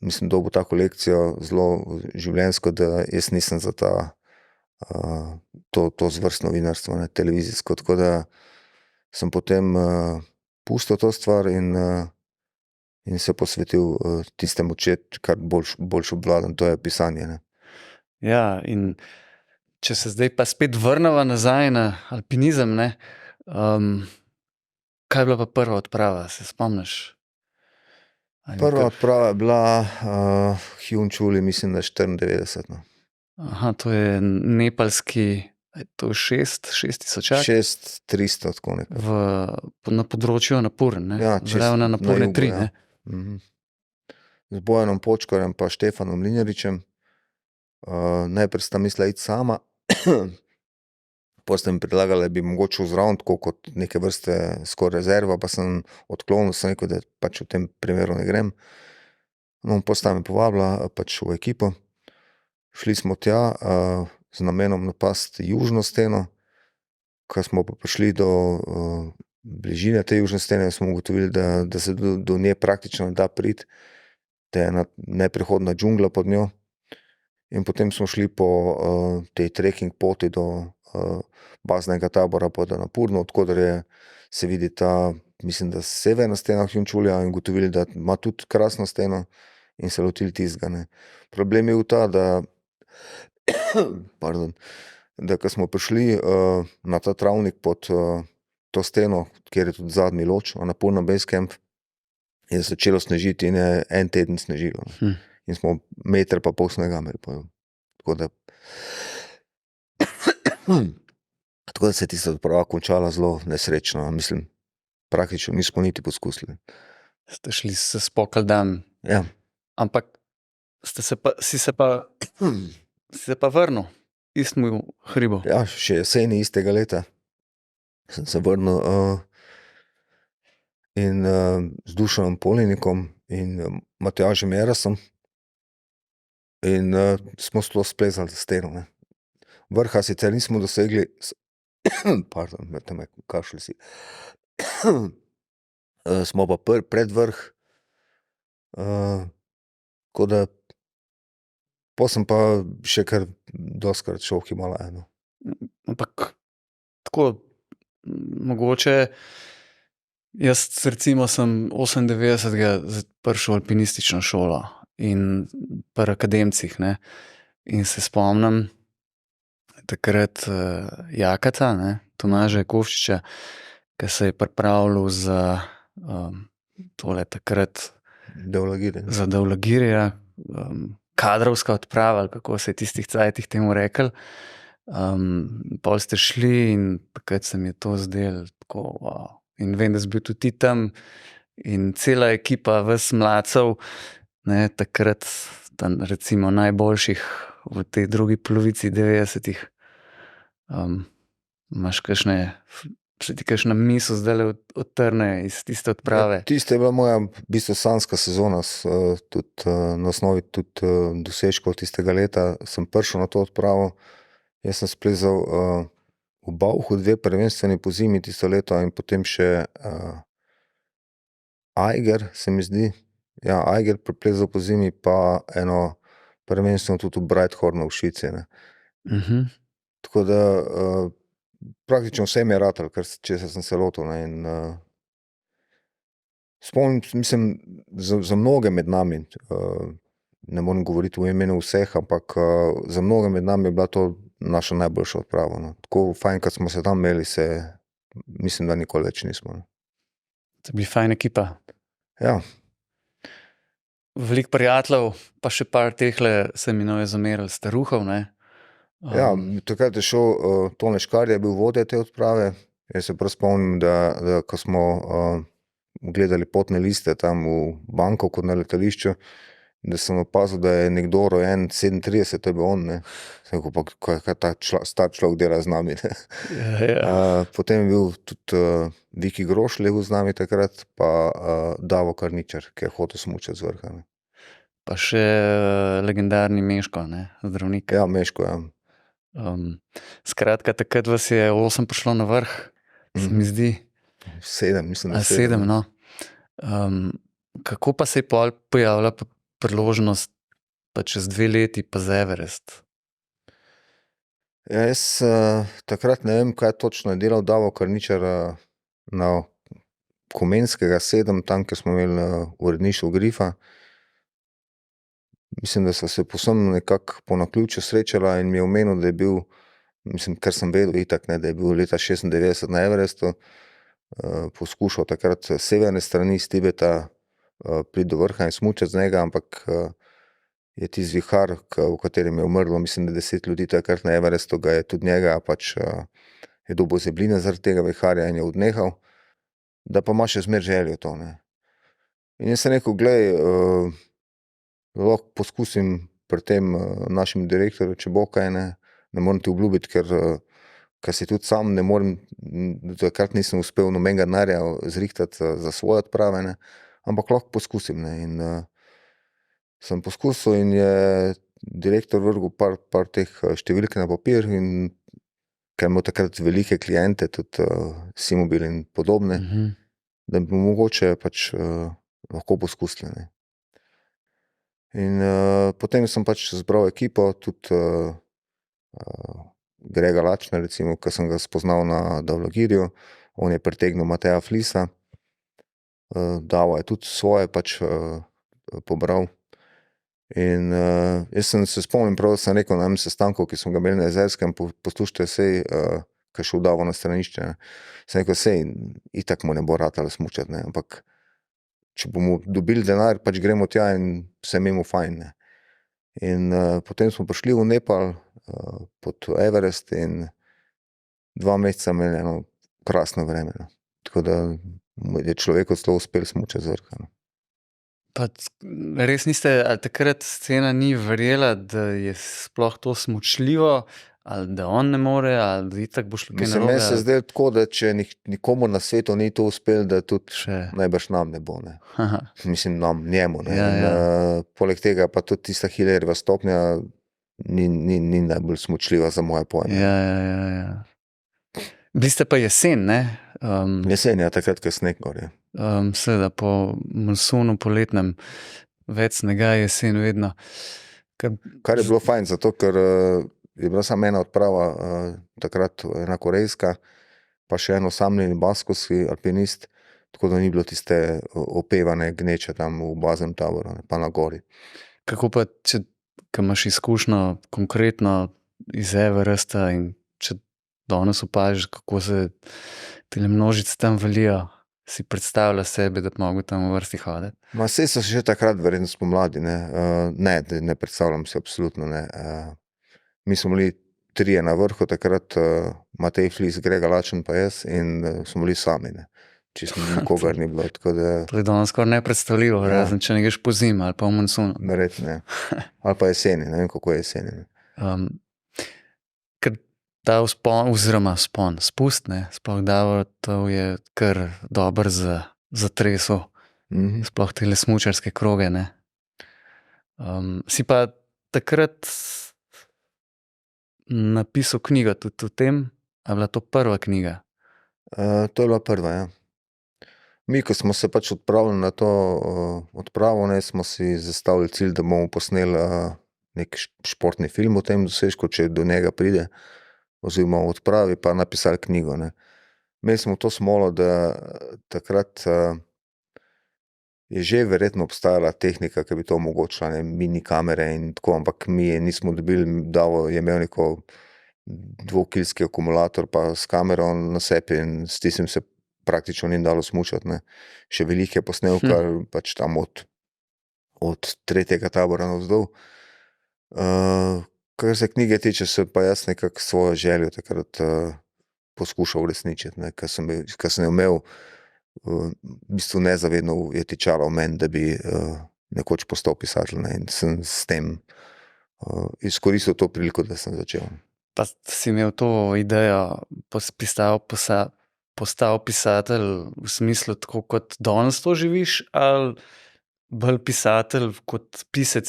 mislim, dobil tako lekcijo zelo življenjsko, da jaz nisem za to zvrst novinarstva, ne, televizijsko, tako da sem potem pustil to stvar in se posvetil tistemu, kar bolj obvladam, to je pisanje, ne. Ja, in če se zdaj pa spet vrneva nazaj na alpinizem, ne, kaj je bila pa prva odprava, se spomniš? Prva odprava je bila Hiunčuli, mislim, da 94, no. Aha, to je nepalski To je 6 tisočak 6300, tako nekaj. na področju Napurn, ne? Ja, Zraven na Napurne 3, ja. ne? Z Bojanom Počkarjem pa Štefanom Linjaričem. Najprej sta mislila iti sama, potem sta mi predlagala, da bi mogoče zraven, tako kot neke vrste skoraj rezerva, pa sem odklonil, sem rekel, da pač v tem primeru ne grem. No, potem sta me povabila pač v ekipo. Šli smo tja z namenom napasti južno steno. Ko smo pa prišli do bližine te južne stene, smo ugotovili, da se do nje praktično ne da priti, da je ena neprehodna džungla pod njo. In potem smo šli po tej trekking poti do baznega tabora pod Annapurno, odkoder se vidi ta, mislim, da severna stena Hujunčulja, in ugotovili, da ima tudi krasno steno, in se lotili tistega, ne. Problem je bil ta, da ko smo prišli na ta travnik pod to steno, kjer je tudi zadnji loč, Annapurna Base Camp, je začelo snežiti in je en teden snežilo. In smo 1,5 metra snega imeli po. Tako da se je tista odprava končala zelo nesrečno, mislim, praktično nismo niti poskusili. Ste šli se spokal dan, Ja. ampak si se pa vrnil istemu hribu. Ja, še jeseni istega leta sem se vrnil in z Dušanom Polenikom in Matjažem Erasom in smo sploh splezali za steno, ne. Vrha sicer nismo dosegli, kašelj si. Smo pa pred vrh, tako da pol sem pa še kar dostikrat šel v Himalaje, no. Ampak tako, mogoče jaz recimo sem 98. prišel v alpinistično šolo in pri akademcih, ne, in se spomnim takrat Jakata, ne, Tomaža Jakovčiča, ki se je pripravljal za tole takrat za Daulagirja, kadrovska odprava, ali kako se je tistih cajtih temu reklo. Pol ste šli in takrat se mi je to zdelo tako, wow. In vem, da si bil tudi ti tam in cela ekipa vas mladcev, ne, takrat tam recimo najboljših v tej drugi polovici 90-ih. Imaš se ti kakšna misel zdajle odtrne iz tiste odprave? Tista je bila moja v bistvu sanjska sezona, tudi na osnovi tudi dosežkov tistega leta sem prišel na to odpravo. Jaz sem splezal v Bauhu 2 prvenstveni pozimi tisto leto in potem še Eiger, se mi zdi. Ja, Eiger preplezal pozimi, pa eno prvenstveno tudi v Breithornu v Švici, ne. Tako da praktično vse mi je ratalo, česar sem se lotil, ne, in spomnim, mislim, za mnoge med nami, ne morem govoriti v imenu vseh, ampak za mnoge med nami je bila to naša najboljša odprava, no. Tako fajn, kot smo se tam imeli, mislim, da nikoli več nismo, no. Ste bili fajn ekipa. Ja. Veliko prijateljev, pa še par tehle se mi je zamerili staruhov, ne. Ja, takrat je šel Tone Škarja, je bil vodja te odprave. Jaz se prav spomnim, da ko smo gledali potne liste tam v Bangkoku na letališču, da sem opazil, da je nekdo rojen 37, to je bil on, ne. Sem rekel, pa kaj ta star človek dela z nami, ne. Potem je bil tudi Viki Grošelj je bil z nami takrat, pa Davo Karničar, ki je hotel smučati z vrha, ne. Pa še legendarni Meško, ne, zdravnik. Ja, Meško, ja. Skratka, takrat vas je 8 prišlo na vrh, se mi zdi. 7, mislim, da 7, no. Kako pa se je pol pojavila priložnost pa čez 2 leti pa za Everest? Ja, jaz takrat ne vem, kaj točno je delal Davo Karničar na Komenskega 7, tam, kjer smo imeli uredništvo Grifa. Mislim, da sva se povsem nekako po naključju srečala in mi je omenil, da je bil, mislim, kar sem vedel itak, ne, da je bil leta 96 na Everestu, poskušal takrat severne strani s Tibeta priti do vrha in smučati z njega, ampak je tisti vihar, v katerem je umrlo, mislim, da 10 ljudi takrat na Everestu, ga je tudi njega pač je dobil zebline zaradi tega viharja in je odnehal, da pa ima še zmer željo to, ne. In jaz sem rekel, glej, lahko poskusim pri tem našem direktorju, če bo kaj, ne morem ti obljubiti, ker si tudi sam ne morem, takrat nisem uspel nobenega denarja zrihtati za svoje odprave, ne, ampak lahko poskusim, ne, in sem poskusil in je direktor vrgel par teh številk na papir in ker imel takrat velike kliente, tudi Simobil in podobne, da bi mogoče pač lahko poskusili, ne. In potem sem pač zbral ekipo, tudi Grega Lačna, recimo, ki sem ga spoznal na Davlagirju, on je pritegnil Mateja Flisa, Davo je tudi svoje pač pobral. In jaz sem se spomnim prav, da sem rekel na enem sestanku, ki smo ga imeli na Jezerskem, poslušajte, sej, ko je šel Davo na stranišče, ne. Sem rekel, sej, itak mu ne bo ratalo smučati, ne, ampak če bomo dobili denar, pač gremo tja in se imamo fajn, ne. In potem smo prišli v Nepal pod Everest in 2 meseca imeli eno krasno vreme, no. Tako da je človeku celo uspelo smučati z vrha, no. Pa res niste, ali takrat scena ni verjela, da je sploh to smučljivo, ali da on ne more, ali da itak bo šlo kaj Mislim, narobe, meni se ali zdelo tako, da če nikomur na svetu ni to uspelo, da tudi še. najbrž nam ne bo, ne. Aha. Mislim, njemu, ne. Ja, In poleg tega pa tudi tista Hillerjeva stopnja ni najbolj smučljiva za moje pojme. Ja. Bili ste pa jesen, ne? Jesen, ja, takrat, ko je sneg gor, ja. Seveda po monsunu poletnem več snega je jesen vedno. Kar je bilo fajn, zato ker je bila samo ena odprava, takrat ena korejska, pa še en osamljeni baskovski alpinist, tako da ni bilo tiste opevane gneče tam v baznem taboru, pa na gori. Kako pa, ko imaš izkušnjo konkretno iz Everesta in če danes opažiš, kako se tele množice tam valijo, si predstavlja sebe, da bi mogel tam v vrsti hoditi? Ma saj so še takrat verjetno spomladi, ne. Ne predstavljam si absolutno, ne. Mi smo bili 3 na vrhu, takrat Matej Flis, Grega Lačen pa jaz in smo bili sami, ne. Čisto nikogar ni bilo, tako da To je danes skoraj nepredstavljivo, Ja. razen če ne greš po zimi ali pa v monsunu. verjetno, ne. Ali pa jeseni, ne vem, kako je jeseni, ne. Ker ta spust, ne, sploh Davor, to je kar dober za treso, sploh tele smučarske kroge, ne. Si pa takrat napisal knjigo tudi o tem, a je bila to prva knjiga? To je bila prva, ja. Mi, ko smo se pač odpravili na to odpravo, ne, smo si zastavili cilj, da bomo posneli nek športni film o tem dosežku, če do njega pride, oziroma o odpravi, pa napisali knjigo, ne. Imeli smo to smolo, da takrat je že verjetno obstajala tehnika, ki bi to omogočila, ne, mini kamere in tako, ampak mi je nismo dobili, Davo je imel neko 2-kilski akumulator pa s kamero na sebi in s tistim se praktično ni dalo smučati, ne. Še veliko je posnel, kar pač tam od 3. tabora navzdol. Kar se knjige tiče, se pa jaz nekako svojo željo takrat poskušal uresničiti, ne, ko sem jo imel, v bistvu nezavedno je tičalo v meni, da bi nekoč postal pisatelj, ne, in sem s tem izkoristil to priliko, da sem začel. Pa si imel to idejo postal pisatelj v smislu tako, kot danes to živiš, ali bolj pisatelj kot pisec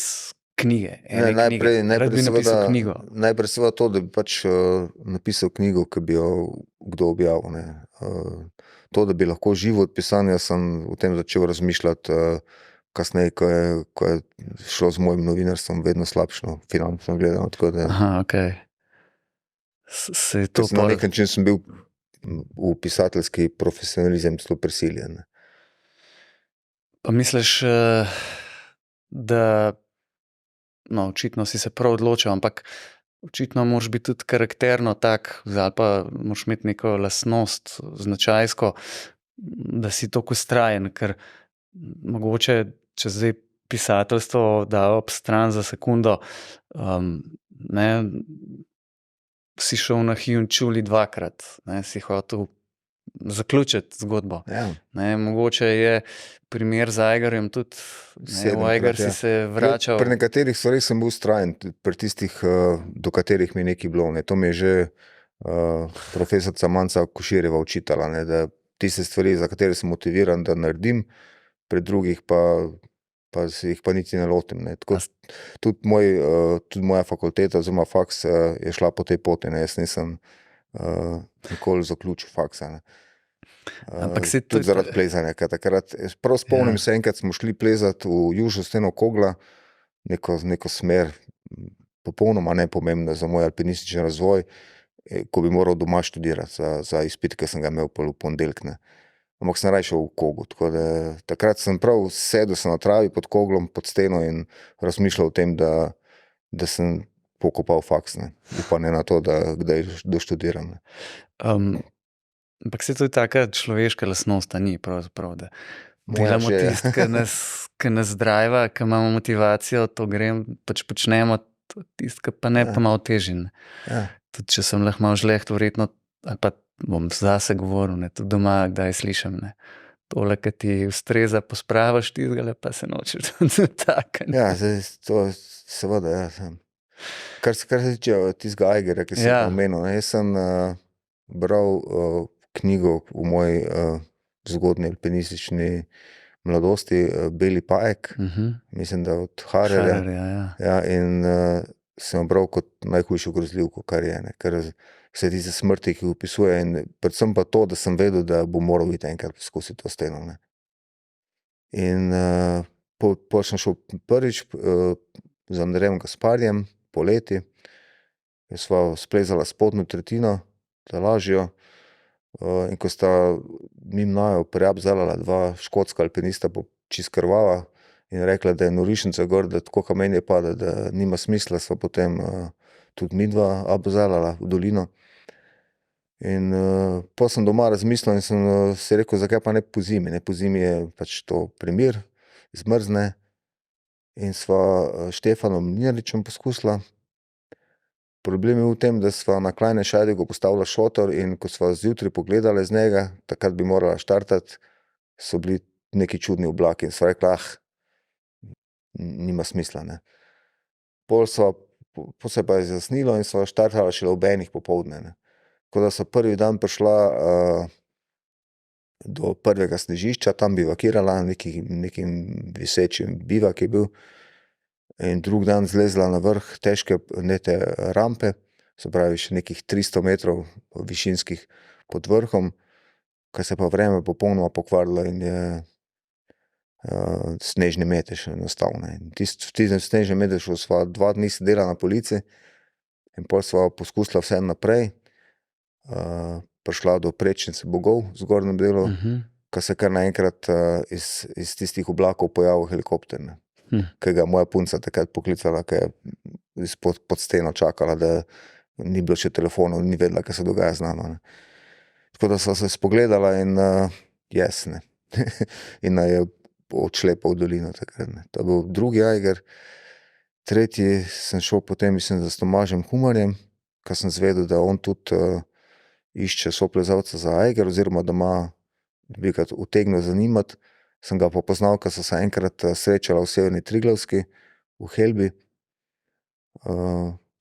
knjige? Najprej Rad bi napisal knjigo. Najprej seveda to, da bi pač napisal knjigo, ki bi jo kdo objavil, ne. To, da bi lahko živel od pisanja, sem o tem začel razmišljati kasneje, ko je šlo z mojim novinarstvom vedno slabše, no, finančno gledano, tako da Aha, okej. Se je to na nek način sem bil v pisateljski profesionalizem celo prisiljen, ne. Pa misliš, da no, očitno si se prav odločil, ampak očitno moraš biti tudi karakterno tak, ali pa moraš imeti neko lastnost značajsko, da si toliko vztrajen, ker mogoče, če zdaj pisateljstvo dal ob stran za sekundo, ne, si šel na Hjunčuli 2-krat, ne, si hotel zaključiti zgodbo. Ja. Ne, mogoče je primer z Ajgarjem tudi, ne, v 7-krat, Ajgar si ja. se vračal. Pri nekaterih stvareh sem bil vztrajen, pri tistih, do katerih mi je nekaj bilo. Ne. To mi je že profesorica Manca Koširjeva učitala, ne, da tiste stvari, za katere sem motiviran, da naredim, pri drugih pa se jih pa niti ne lotim. Ne. Tako, tudi moja fakulteta oziroma faks je šla po tej poti. Ne. Jaz nisem nikoli zaključil faksa. Ne. Ampak si tudi zaradi plezanja. Takrat, prav spomnim se, enkrat smo šli plezati v južno steno Kogla, neko smer, popolnoma nepomembna za moj alpinistični razvoj, ko bi moral doma študirati za izpit, ki sem ga imel v ponedeljek. Ampak sem raje šel v Kogu. Tako da, takrat sem prav sedel sem na travi pod Koglom, pod steno in razmišljal o tem, da sem pokopal faks. Ne. Upanje na to, da kdaj doštudiram. Ampak se to je taka človeška lastnost, a ni pravzaprav, da Moja delamo že, ja. tisto, ki nas driva, ki imamo motivacijo, to pač počnemo, tisto, ki pa ne, Ja. pa malo težje. Ne. Ja. Tudi če sem lahko malo žleht, verjetno, ali pa bom zase govoril, ne, tudi doma kdaj slišim, ne. Tole, ki ti ustreza, pospravaš tistega, pa se nočeš dotakniti. Ja, zdaj, to seveda, ja. Kar se tiče tistega Ajgerja, ki sem Ja. ga omenil, ne, jaz sem bral knjigo v moji zgodnji alpinistični mladosti, Beli pajek, mislim, da od Hararja. Hararja, ja. Ja, in sem jo bral kot najhujšo grozljivko, kar je, ne, ker vse tiste smrti, ki jih opisuje, in predvsem pa to, da sem vedel, da bom moral iti enkrat poskusiti to steno. Ne. In pol sem šel prvič z Andrejem Gasparjem poleti, sva splezala spodnjo tretjino, ta lažjo, in ko sta mimo naju prijabzala dva škotska alpinista, čist krvava, in rekla, da je norišnica gor, da tako kamenje pada, da nima smisla, sva potem tudi midva abzalala v dolino. In pol sem doma razmislil in sem si rekel, zakaj pa ne po zimi. Ne, po zimi je pač to primer, zmrzne, in sva Štefanom Mlinaričem poskusila. Problem je v tem, da sva na Kleine Scheideggu postavila šotor, in ko sva zjutraj pogledala iz njega, takrat bi morala štartati, so bili neki čudni oblaki in sva rekla, nima smisla. Ne. Pol se pa je zjasnilo in sva štartala šele ob 1 popoldne. Ne. Tako da so prvi dan prišla do prvega snežišča, tam bivakirala, nekim visečim bivak je bil, in drug dan zlezla na vrh težke nete rampe, se pravi še nekih 300 metrov višinskih pod vrhom, ko se pa vreme popolnoma pokvarilo in je snežni metež nastal. V tistem snežnem metežu sva 2 dni sedela na polici in pol sva poskusila vse naprej, prišla do prečnice Bogov v zgornjem delu, ko se kar naenkrat iz tistih oblakov pojavil helikopter, ne. Ki ga je moja punca takrat poklicala, ki je pod steno čakala, da ni bilo še telefonov, ni vedela, kaj se dogaja z nama. Ne. Tako da sva se spogledala in yes, ne. In naj je odšlepal v dolino takrat. Ne. To je bil drugi Ajger. Tretji sem šel potem, mislim, s Tomažem Humarjem, ko sem zvedel, da on tudi išče soplezalca za Ajger, oziroma da bi ga utegnil zanimati. Sem ga pa poznal, ko so se enkrat srečala v Severni Triglavski, v Helbi.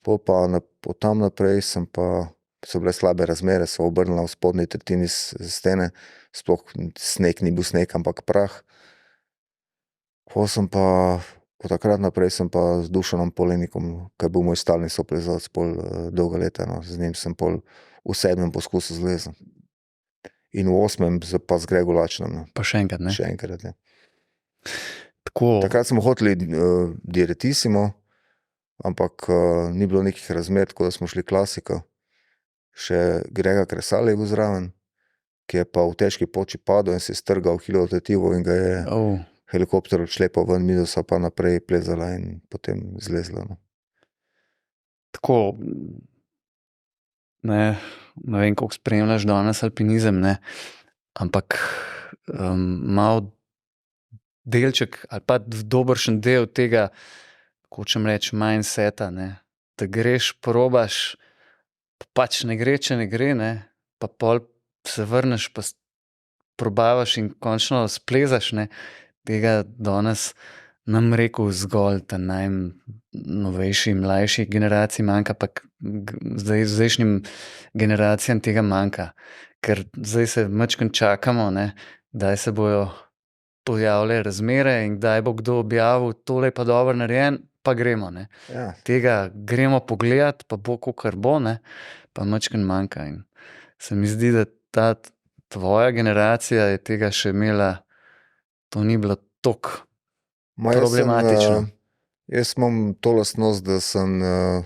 Pol pa od tam naprej so bile slabe razmere, sva obrnila v spodnji tretjini stene, sploh sneg ni bil sneg, ampak prah. Pol sem pa, od takrat naprej sem pa z Dušanom Polenikom, ki je bil moj stalni soplezalec pol dolga leta, no, z njim sem pol v 7. poskusu zlezel. In v 8. pa z Grego Lačnom. No. Pa še enkrat, ne? Še enkrat, ja. Tako. Takrat smo hoteli Diretissimo, ampak ni bilo nekih razmer, tako da smo šli klasiko. Še Grega Kresal je bil zraven, ki je pa v težki poči padel in se je strgal hilo tetivo in ga je helikopter odšlepal ven, midva sva pa naprej plezala in potem zlezla. No. Tako, ne vem, koliko spremljaš danes alpinizem, ne, ampak malo delček ali pa dobršen del tega, hočem reči, mindseta, ne, da greš, probaš, pač ne gre, če ne gre, ne, pa pol se vrneš, pa probavaš in končno splezaš, ne, tega danes nam rekel zgolj ta najnovejši, mlajši generaciji manjka, pa zdajšnjim generacijam tega manjka, ker zdaj se majčkeno čakamo, ne, kdaj se bojo pojavile razmere in kdaj bo kdo objavil, tole je pa dobro narejen, pa gremo, ne. Ja. Tega gremo pogledat, pa bo, kakor bo, ne, pa majčkeno manjka in se mi zdi, da ta tvoja generacija je tega še imela, to ni bilo toliko problematično. Jaz imam to lastnost, da sem na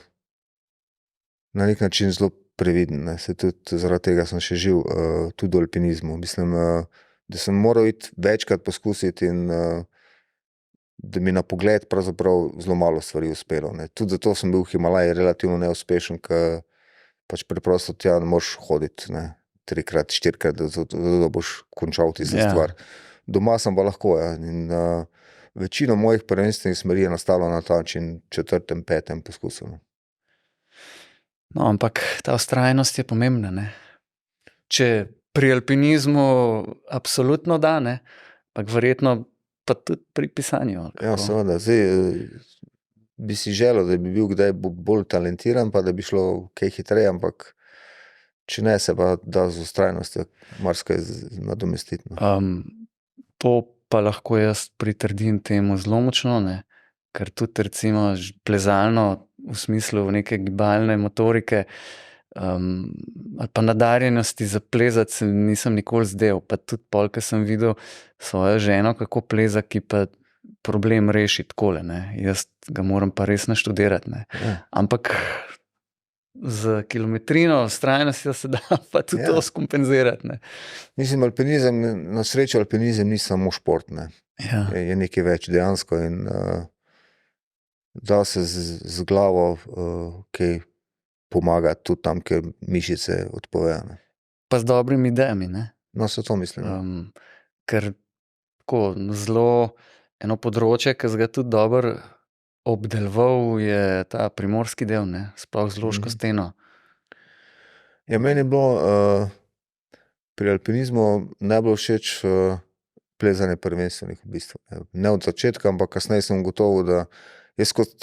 nek način zelo previden, ne. Saj tudi zaradi tega sem še živ tudi v alpinizmu. Mislim, da sem moral iti večkrat poskusiti in da mi na pogled pravzaprav zelo malo stvari uspelo, ne. Tudi zato sem bil v Himalaji relativno neuspešen, ker pač preprosto tja ne moreš hoditi, ne, 3-krat, 4-krat, da boš končal tisto stvar. Doma sem pa lahko, ja, in večino mojih prvenstvenih smeri je nastalo na ta način, 4., 5. poskusu. No, ampak ta vztrajnost je pomembna, ne. Če pri alpinizmu absolutno da, ne, ampak verjetno pa tudi pri pisanju. Ja, seveda, zdaj bi si želel, da bi bil kdaj bolj talentiran, pa da bi šlo kaj hitreje, ampak če ne, se pa da z vztrajnostjo marsikaj nadomestiti. To pa lahko jaz pritrdim temu zelo močno, ne, ker tudi recimo plezalno v smislu neke gibalne motorike ali pa nadarjenosti za plezati se nisem nikoli zdel, pa tudi pol, ko sem videl svojo ženo, kako pleza, ki pa problem reši takole, ne, jaz ga moram pa res naštudirati, ne. Ampak z kilometrino, vztrajnostjo se da pa tudi to skompenzirati, ne. Mislim, alpinizem, na srečo alpinizem ni samo šport, ne. Ja. Je nekaj več dejansko in da se z glavo kaj pomaga tudi tam, kjer mišice odpovejo, ne. Pa z dobrimi idejami, ne. No, se to mislim. Ker tako zelo eno področje, ki si ga tudi dobro obdeloval, je ta primorski del, ne, sploh z Loško steno. Ja, meni je bilo pri alpinizmu najbolj všeč plezanje prvenstvenih v bistvu. Ne od začetka, ampak kasneje sem ugotovil, da jaz kot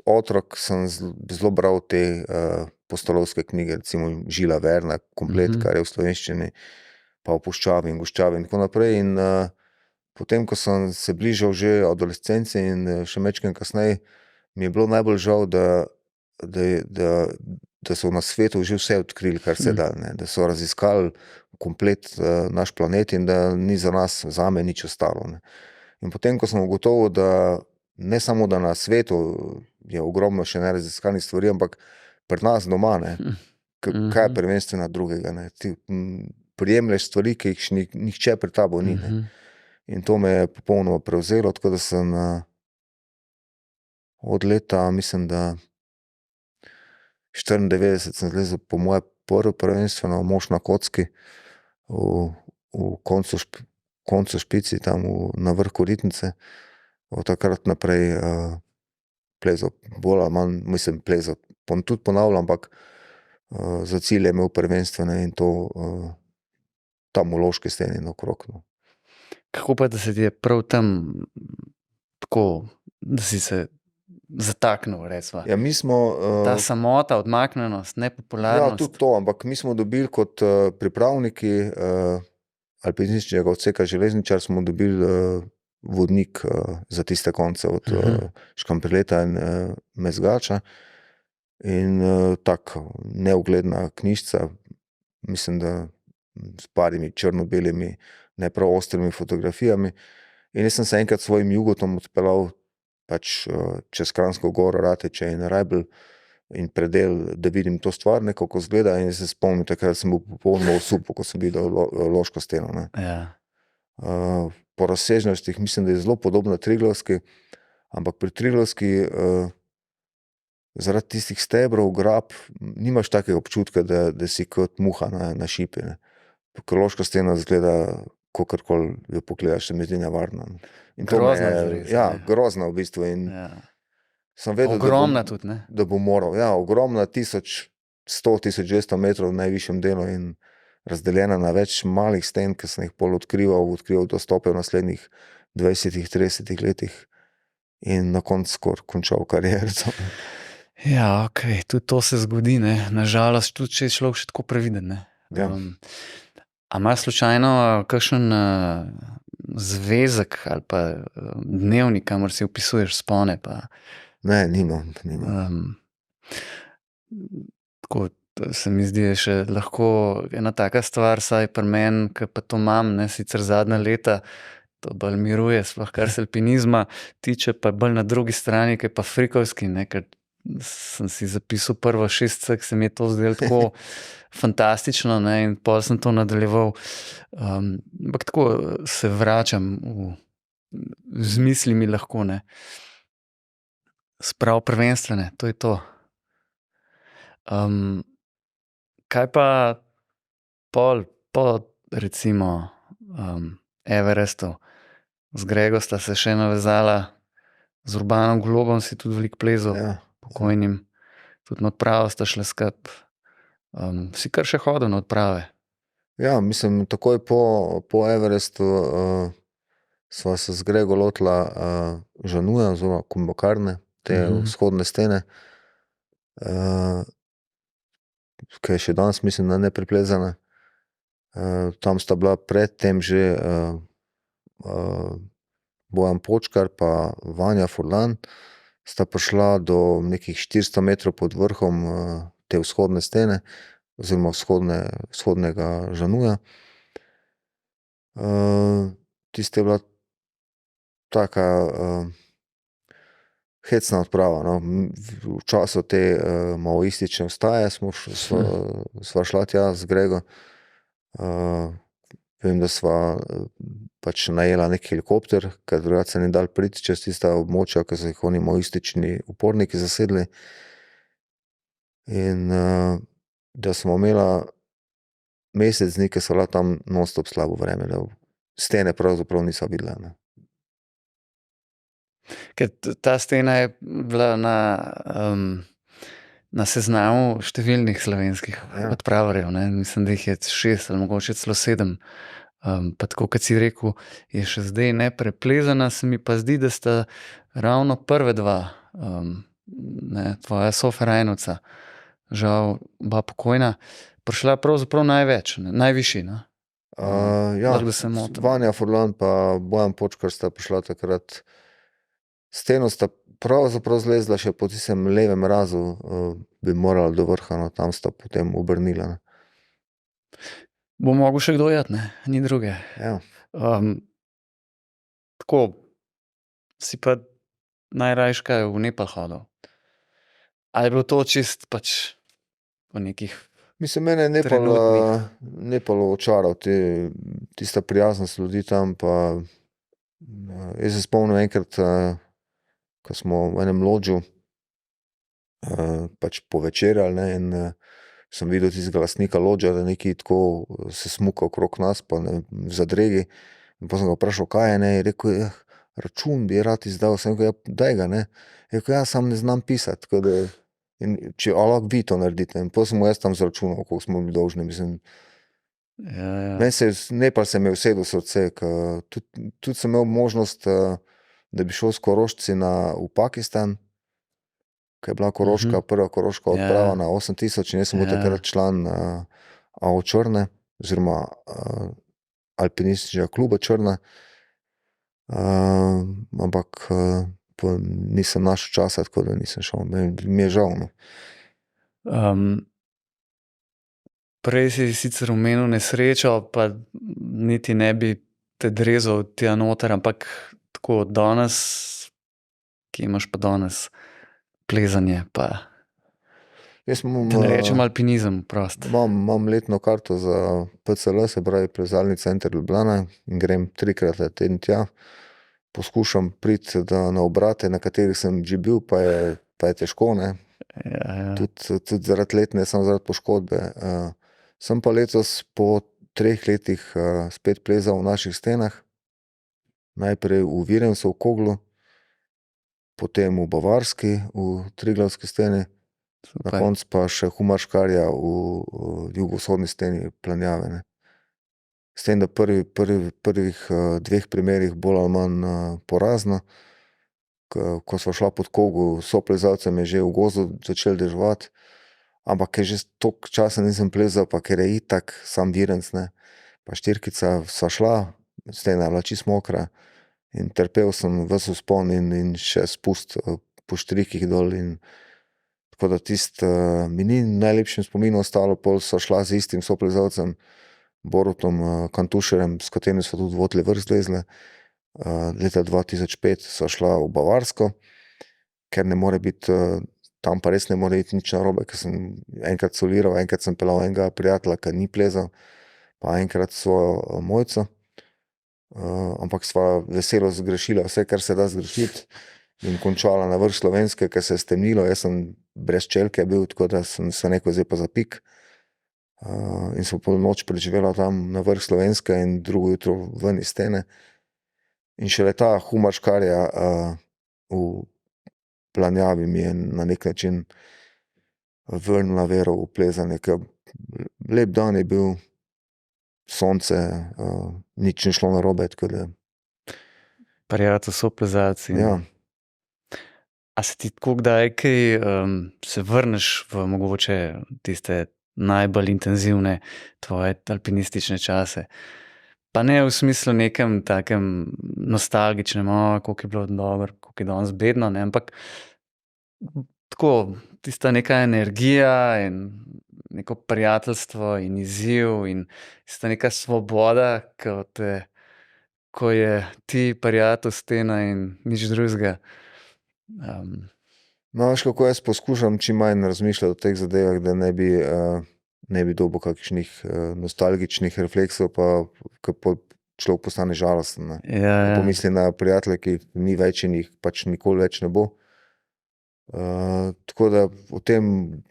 otrok sem zelo bral te pustolovske knjige, recimo Žila Verna, komplet, kar je v slovenščini, pa o puščavi in goščavi in tako naprej. In potem, ko sem se bližal že adolescenci in še majčkeno kasneje, mi je bilo najbolj žal, da so na svetu že vse odkrili, kar se da, ne. Da so raziskali komplet naš planet in da ni za nas, zame nič ostalo, ne. In potem, ko sem ugotovil, da ne samo, da na svetu je ogromno še neraziskanih stvari, ampak pri nas doma, ne, kaj je prvenstveno drugega, ne. Ti prijemlješ stvari, ki jih nihče pred tabo ni, ne. In to me je popolnoma prevzelo, tako da sem od leta, mislim, da 94 sem zlezel po moje prvo prvenstveno mož na kocki v koncu Špici, tam na vrhu Ritnice. Od takrat naprej plezal bolj ali manj, mislim plezal, tudi ponavljam, ampak za cilj je imel prvenstvene in to tam v Loški steni naokrog. Kako pa, da se ti je prav tam tako, da si se zataknil, recimo? Ja, mi smo Ta samota, odmaknjenost, ja, nepopularnost. tudi to, ampak mi smo dobili kot pripravniki alpinističnega odseka Železničar smo dobili vodnik za tiste konce od Škamperleta in Mezgača in tako neugledna knjižica, mislim, da s parimi črno-belimi, ne prav ostrimi fotografijami. In jaz sem se enkrat s svojim jugotom odpeljal pač čez Kranjsko goro, Rateče in Rajbelj in predel, da vidim to stvar, ne, kako izgleda, in se spomnim, takrat sem bil popolnoma osupu, ko sem videl Loško steno, ne. Ja. Po razsežnostih mislim, da je zelo podobna Triglavski, ampak pri Triglavski zaradi tistih stebrov, grap, nimaš takega občutka, da si kot muha na šipi, ne. Ker Loška stena izgleda, kakorkoli jo pogledaš, se mi zdi nevarno. In to me Grozna je, zaveza, ja, ne. grozna v bistvu. In Ja. sem vedel, Ogromna tudi, ne. da bom moral. Ja, ogromna, 1100-1200 metrov v najvišjem delu in razdeljena na več malih sten, ki sem jih pol odkrival dostope v naslednjih 20-30 letih in na koncu skoraj končal kariero. Ja, okej, tudi to se zgodi, ne. Na žalost, tudi če je človek še tako previden, ne. Ja. A imaš slučajno kakšen zvezek ali pa dnevnik, kamor si vpisuješ vzpone pa Ne, nimam. tako, se mi zdi, je še lahko ena taka stvar, saj pri meni, ke pa to imam, ne, sicer zadnja leta, to bolj miruje, sploh kar se alpinizma tiče, pa bolj na drugi strani, ke je pa frikovski, ne, ker sem si zapisal prvo 6, ke se mi je to zdelo tako fantastično, ne, in pol sem to nadaljeval. Ampak tako se vračam z mislimi lahko, ne. Sprav prvenstvene, to je to. Kaj pa pol po recimo Everestu? Z Grego sta se še navezala, z Urbanom Golobom si tudi veliko plezal, Ja. pokojnim. Tudi na odpravo sta šla skupaj. Si kar še hodil na odprave? Ja, mislim, takoj po Everestu sva se z Grego lotila Žanuja oziroma Kumbakarne, te vzhodne stene, ki je še danes, mislim, da nepreplezana. Tam sta bila pred tem že Bojan Počkar pa Vanja Furlan, sta prišla do nekih 400 metrov pod vrhom te vzhodne stene oziroma vzhodnega Žanuja. Tista je bila taka hecna odprava, no. V času te maoistične vstaje sva šla tja z Grego. Vem, da sva pač najela neki helikopter, ker drugače se ni dalo priti čez tista območja, ke so jih oni maoistični uporniki zasedli. In da smo imela mesec dni, ke sva bila tam nonstop slabo vreme, da stene pravzaprav nisva videla, ne. Ker ta stena je bila na seznamu številnih slovenskih odpravarjev, ne. Mislim, da jih je 6 ali mogoče celo 7. Pa tako, kot si rekel, je še zdaj nepreplezana, se mi pa zdi, da sta ravno prve dva, ne, tvoja sofarajnovca, žal oba pokojna, prišla pravzaprav največ, ne, najvišji, ne. Ja, Lahko, da se motim. Vanja Furlan pa Bojan Počkar sta prišla takrat. Steno sta pravzaprav zlezla še po tistem levem mrazu, bi morala do vrha, no, tam sta potem obrnila, ne. Bo mogel še kdo iti, ne, ni druge. Ja. Tako, si pa najrajši kaj v Nepal hodil? Ali je bilo to čisto pač po nekih Mislim, mene je Nepal očaral, tista prijaznost ljudi tam pa jaz se spomnim enkrat, ko smo v enem lodžu pač povečerjali, ne, in sem videl tistega lastnika lodža, da nekaj tako se smuka okrog nas pa v zadregi. In pol sem ga vprašal, kaj je, ne, je rekel, račun bi rad izdal. Sem rekel, daj ga, ne. Je rekel, samo ne znam pisati, tako da in če lahko vi to naredite. In pol sem mu jaz tam zračunal, koliko smo bili dolžni, mislim. Ja. Nepal se mi je usedel v srce, tudi sem imel možnost, da bi šel s Korošci v Pakistan, ke je bila prva koroška odprava na 8000 in jaz sem bil takrat član AO Črne oziroma Alpinističnega kluba Črna. Ampak nisem našel časa, tako da nisem šel. Mi je žal, no. Prej si sicer omenil nesrečo, pa niti ne bi te drezal tja noter, ampak tako danes, kje imaš pa danes plezanje pa, da ne rečem alpinizem, prosto. Imam letno karto za PCL, se pravi Plezalni center Ljubljana, in grem 3-krat na teden tja. Poskušam priti na obrate, na katerih sem že bil, pa je težko, ne. Ja. Tudi zaradi let, ne samo zaradi poškodbe. Sem pa letos po 3 letih spet plezal v naših stenah. najprej v Virencu v Koglu, potem v Bavarski, v Triglavski steni, na Super. koncu pa še Humaškarja v jugovzhodni steni Planjave, ne. S tem, da prvih dveh primerih bolj ali manj porazno, ko sva šla pod Kogo s soplezalcem, je že v gozdu začelo deževati, ampak ker že toliko časa nisem plezal, pa ker je itak sam Virenc, ne, pa Štirkica sva šla, stena je bila čisto mokra in trpel sem ves vzpon in še spust po štrikih dol in tako da tisto mi ni v najlepšem spominu ostalo, pol sva šla z istim soplezalcem, Borutom Kantušerjem, s katerim sva tudi Votli vrh zlezli. Leta 2005 sva šla v Bavarsko, ker ne more biti, tam pa res ne more iti nič narobe, ker sem enkrat soliral, enkrat sem peljal enega prijatelja, ki ni plezal, pa enkrat svojo Mojco. Ampak sva veselo zgrešila vse, kar se da zgrešiti in končala na vrh Slovenske, ker se je stemnilo, jaz sem brez čelke bil, tako da sem se rekel, zdaj pa za pik. In sva pol noč preživela tam na vrh Slovenske in drugo jutro ven iz stene. In šele ta Humaškarja v Planjavi mi je na neki način vrnila vero v plezanje, ker lep dan je bil, sonce, nič ni šlo narobe, tako da Prijatelj, soplezalci. ja. A se ti tako kdaj kaj, se vrneš v mogoče tiste najbolj intenzivne tvoje alpinistične čase? Pa ne v smislu nekem takem nostalgičnem, koliko je bilo dobro, koliko je danes bedno, ne, ampak tako, tista neka energija in neko prijateljstvo in izziv in tista neka svoboda, ko je ti prijatelj, stena in nič drugega. No, veš, kako jaz poskušam čim manj razmišljati o teh zadevah, da ne bi dobil kakšnih nostalgičnih refleksov, pa ke pol človek postane žalosten, ne. Ja, Pomisli na prijatelje, ki jih ni več in jih pač nikoli več ne bo. Tako da o tem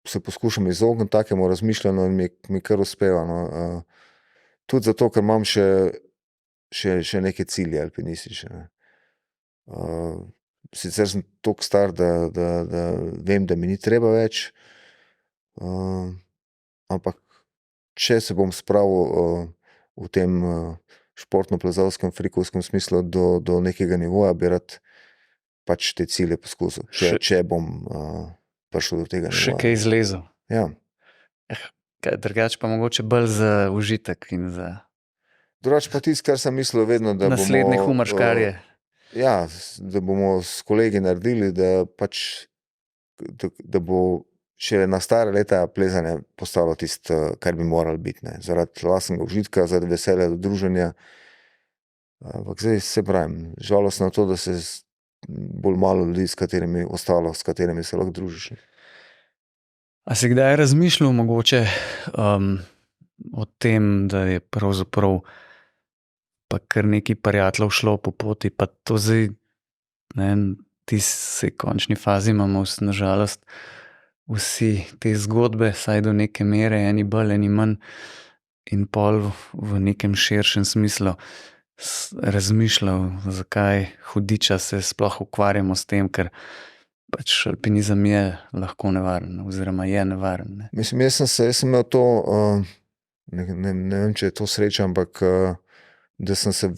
se poskušam izogniti takemu razmišljanju in mi kar uspeva, no. Tudi zato, ker imam še neke cilje alpinistične, ne. Sicer sem toliko star, da vem, da mi ni treba več, ampak če se bom spravil v tem športno-plezalskem, frikovskem smislu do nekega nivoja, bi rad pač te cilje poskusil, če bom prišel do tega nivoja. še kaj izlezel. Ja. Drugače pa mogoče bolj za užitek in za Drugače pa tisto, kar sem mislil vedno, da bomo naslednje Humaškarje. Ja, da bomo s kolegi naredili, da pač, da bo šele na stara leta plezanje postalo tisto, kar bi moralo biti, ne. Zaradi lastnega užitka, zaradi veselja do druženja. Ampak zdaj, saj pravim, žalostno je to, da se bolj malo ljudi, s katerimi se lahko družiš. A si kdaj razmišljal mogoče o tem, da je pravzaprav pa kar nekaj prijateljev šlo po poti, pa to zdaj, ne, saj končni fazi imamo na žalost vsi te zgodbe, vsaj do neke mere, eni bolj, eni manj, in pol v nekem širšem smislu razmišljal, zakaj hudiča se sploh ukvarjamo s tem, ker pač alpinizem je lahko nevaren oziroma je nevaren, ne. Mislim, jaz sem imel to, ne vem, če je to sreča, ampak da sem se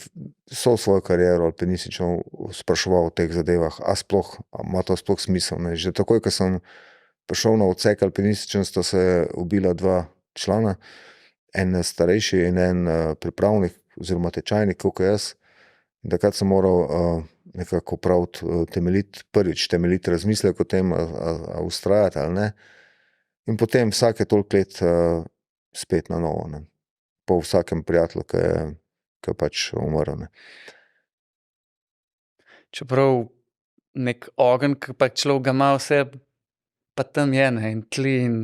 vso svojo kariero alpinistično spraševal o teh zadevah, ima to sploh smisel, ne. Že takoj, ko sem prišel na odsek alpinističen, sta se ubila dva člana, en starejši in en pripravnik oziroma tečajnik, kakor jaz. In takrat sem moral nekako opraviti prvič temeljit razmislek o tem, a vztrajati ali ne. In potem vsake toliko let spet na novo, ne. Po vsakem prijatelju, ki je pač umrl, ne. Čeprav neki ogenj, ki pa človek ga ima vse, pa tam je, ne, in tli in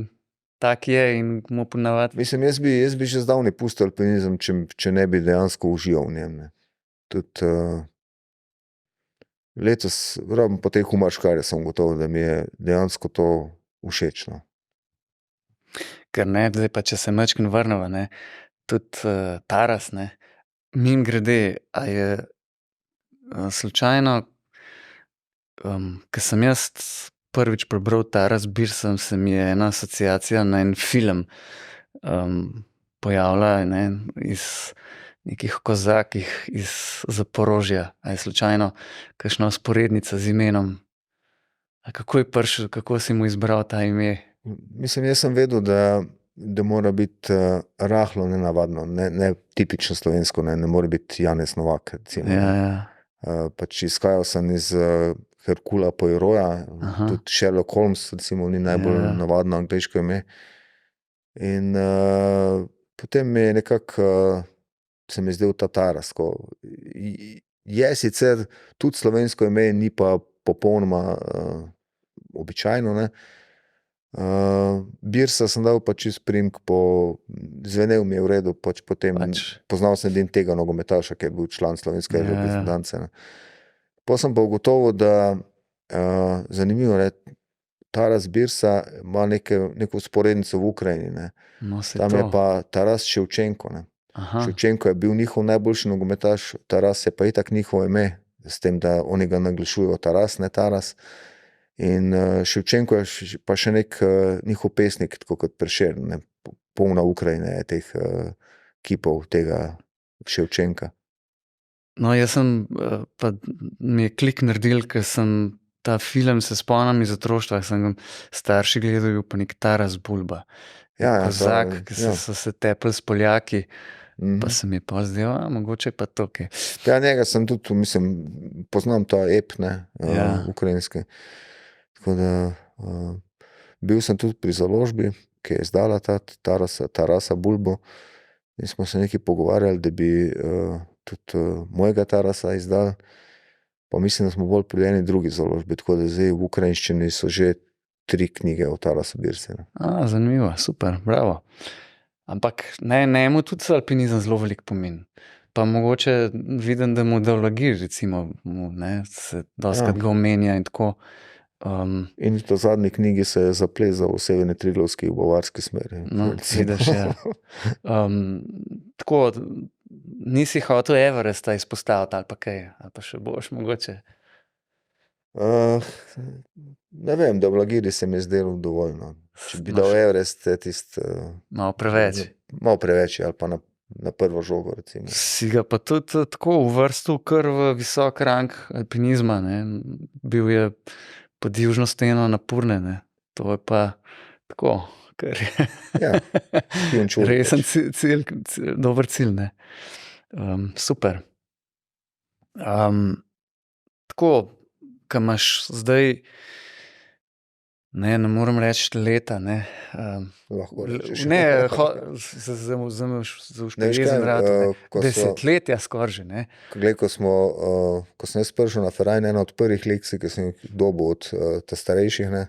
tak je in mu ponavadi. Mislim, jaz bi že zdavnaj pustil alpinizem, če ne bi dejansko užival v njem, ne. Tudi letos, ravno po teh Humaškarjih sem ugotovil, da mi je dejansko to všeč, no. Ker ne, zdaj pa če se majčkeno vrneva, ne, tudi Taras, ne, Mimogrede, a je slučajno, ko sem jaz prvič prebral Taras Birsa, se mi je ena asociacija na en film pojavila, ne, iz nekih kozakih iz Zaporožja. A je slučajno kakšna vzporednica z imenom? A kako je prišel, kako si mu izbral ta ime? Mislim, jaz sem vedel, da mora biti rahlo nenavadno, ne tipično slovensko, ne more biti Janez Novak, recimo. Ja. Pač izhajal sem iz Herkula Poiroja, tudi Sherlock Holmes, recimo, ni najbolj navadno angleško ime. In potem mi je nekako se mi zdel ta Taras. Je sicer tudi slovensko ime, ni pa popolnoma običajno, ne. Birsa sem dal pač čist priimek zvenel mi je v redu, pač potem poznal sem edino tega nogometaša, ki je bil član slovenske reprezentance. Potem sem pa ugotovil, da zanimivo, ne, Taras Birsa ima neko vzporednico v Ukrajini, ne. No, se Tam je to. pa Taras Ševčenko, ne. Ševčenko je bil njihov najboljši nogometaš, Taras je pa itak njihovo ime, s tem, da oni ga naglašujejo Taras, ne Taras. In Ševčenko je pa še nek njihov pesnik, tako kot Prešeren, ne. Polna Ukrajine je teh kipov tega Ševčenka. No, jaz sem, pa mi je klik naredil, ker sem ta film, se spomnim iz otroštva, sem ga starši gledal, bil pa nek Taras Bulba. Kozak, ki so se tepli s Poljaki, pa se mi je pa zdel, mogoče pa to kaj. Ja, njega sem tudi, mislim, poznam ta ep, ne, ukrajinski. Tako da bil sem tudi pri založbi, ki je izdala Tarasa Bulbo, in smo se nekaj pogovarjali, da bi tudi mojega Tarasa izdali, pa mislim, da smo bolj pri eni drugi založbi, tako da zdaj v ukrajinščini so že 3 knjige o Tarasu Birsi. Zanimivo, super, bravo. Ampak njemu tudi alpinizem zelo veliko pomeni. Pa mogoče vidim, da mu Daulagir, recimo, ne, se dostikrat ga omenja in tako. In v zadnji knjigi se je zaplezal v severni Triglavski, v bavarski smeri. No, vidiš, ja. Tako, nisi hotel Everesta izpostaviti ali pa kaj, ali pa še boš mogoče? Ne vem, Daulagiri se mi je zdelo dovolj, no. Če bi dal Everest, je tisto malo preveč. Malo preveč, ali pa na prvo žogo, recimo. Si ga pa tudi tako uvrstil kar v visok rang alpinizma, ne. Bil je pod južno steno Napurne, ne. To je pa tako, kar resen cilj, dober cilj, ne. Super. Tako, ko imaš zdaj, ne morem reči leta, ne. Lahko rečeš. Ne, desetletja skoraj že, ne. Glej, ko sem jaz prišel na Ferrari, ena od prvih lekcij, ki sem jih dobil od starejših, ne,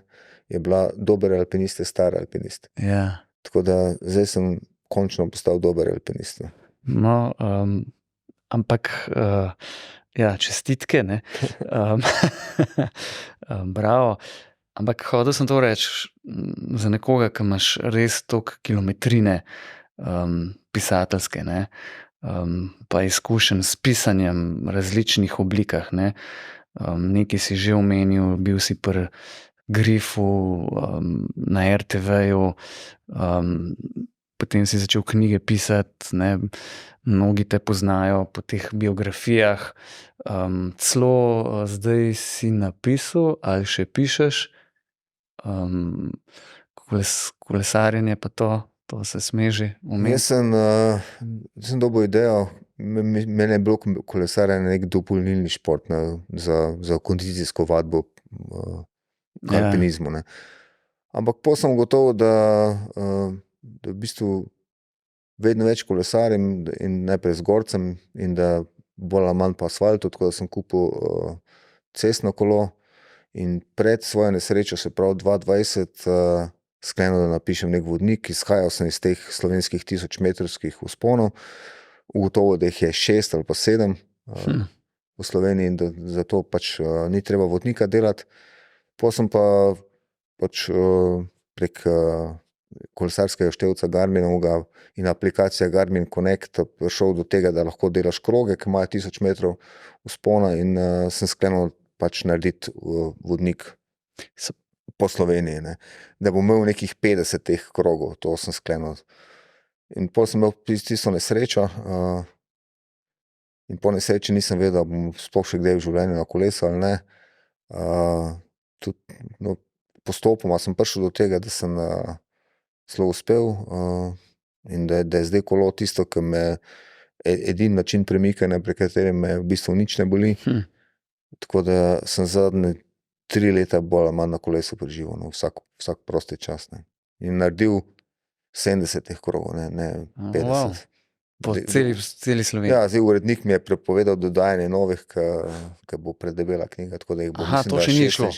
je bila dober alpinist je star alpinist. Ja. Tako da zdaj sem končno postal dober alpinist. No, ampak ja, čestitke, ne. Bravo. Ampak hodil sem to reči, za nekoga, ki imaš res toliko kilometrine pisateljske, ne, pa izkušenj s pisanjem različnih oblikah, ne. Nekaj si že omenil, bil si pri Grifu, na RTV-ju, potem si začel knjige pisati, ne. Mnogi te poznajo po teh biografijah. Celo zdaj si napisal ali še pišeš kolesarjenje pa to se sme že omeniti. Jaz sem dobil idejo, meni je bilo kolesarjenje nek dopolnilni šport, ne, za kondicijsko vadbo k alpinizmu, ne. Ampak pol sem ugotovil, da v bistvu vedno več kolesarim in najprej z gorcem in da bolj ali manj po asfaltu, tako da sem kupil cestno kolo in pred svojo nesrečo, se pravi 2020, sklenil, da napišem nek vodnik, izhajal sem iz teh slovenskih 1000-metrskih vzponov, ugotovil, da jih je 6 ali pa 7 v Sloveniji in da zato pač ni treba vodnika delati. Potem sem pa pač prek kolesarskega števca Garminovega in aplikacija Garmin Connect prišel do tega, da lahko delaš kroge, ki imajo 1000 metrov vzpona in sem sklenil pač narediti vodnik po Sloveniji, ne. Da bom imel nekih 50 teh krogov, to sem sklenil. In potem sem imel tisto nesrečo in po nesreči nisem vedel, da bom sploh še kdaj v življenju na kolesu ali ne. Tudi, postopoma sem prišel do tega, da sem zelo uspel in da je zdaj kolo tisto, ki me edini način premikanja, pri katerem me v bistvu nič ne boli. Tako da sem zadnje 3 leta bolj ali manj na kolesu preživel, no, vsak prosti čas, ne. In naredil 70 teh krogov, ne 50. Wow. Po celi Sloveniji. Ja, zdaj urednik mi je prepovedal dodajanje novih, ki bo predebela knjiga, tako da jih bo, mislim, to da še ni 16. šlo.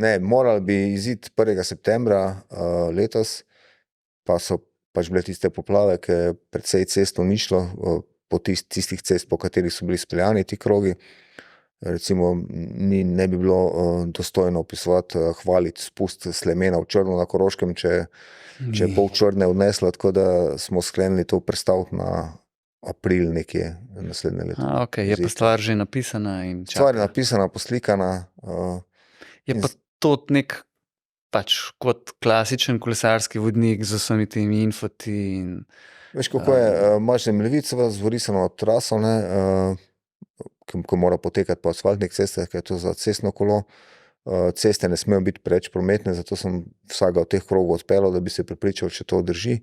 Ne, morali bi iziti 1. septembra letos, pa so pač bile tiste poplave, ki je precej cestno ni šlo, po tistih cest, po katerih so bili speljani ti krogi. Recimo ne bi bilo dostojno opisovati, hvaliti spust slemena v Črno na Koroškem, če je pol Črne odneslo, tako da smo sklenili to prestaviti na april nekje naslednje leto. Okay. Je pa stvar že napisana in čaka. Stvar je napisana, poslikana. Je pa to nek pač kot klasičen kolesarski vodnik z vsemi temi infoti in... Veš, kako je, imaš zemljevid, seveda z vorisano traso, ne, ko mora potekati po asfaltnih cestah, ker je to za cestno kolo. Ceste ne smejo biti preveč prometne, zato sem vsakega od teh krogov odpeljal, da bi se prepričal, če to drži.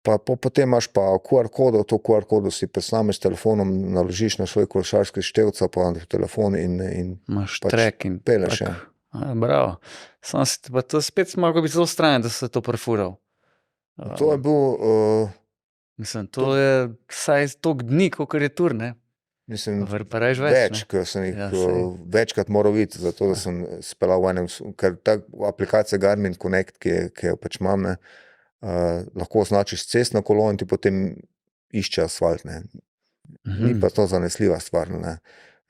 Pa potem imaš pa QR kodo, to QR kodo si presnameš s telefonom, naložiš na svoj kolesarski števca, pa na telefon in imaš pač track in peleš. Bravo. Sam si pa to spet mogel biti zelo strajen, da si to prefural. To je bil... Mislim, to je vsaj toliko dni, kolikor je tur, ne? Mislim, Pa reč več, ker sem jih Ja, večkrat moral videti, zato da sem speljal v enem, ker ta aplikacija Garmin Connect, ki jo pač imam, ne, lahko označiš cestno kolo in ti potem išče asfalt, ne. Ni pa to zanesljiva stvar, ne.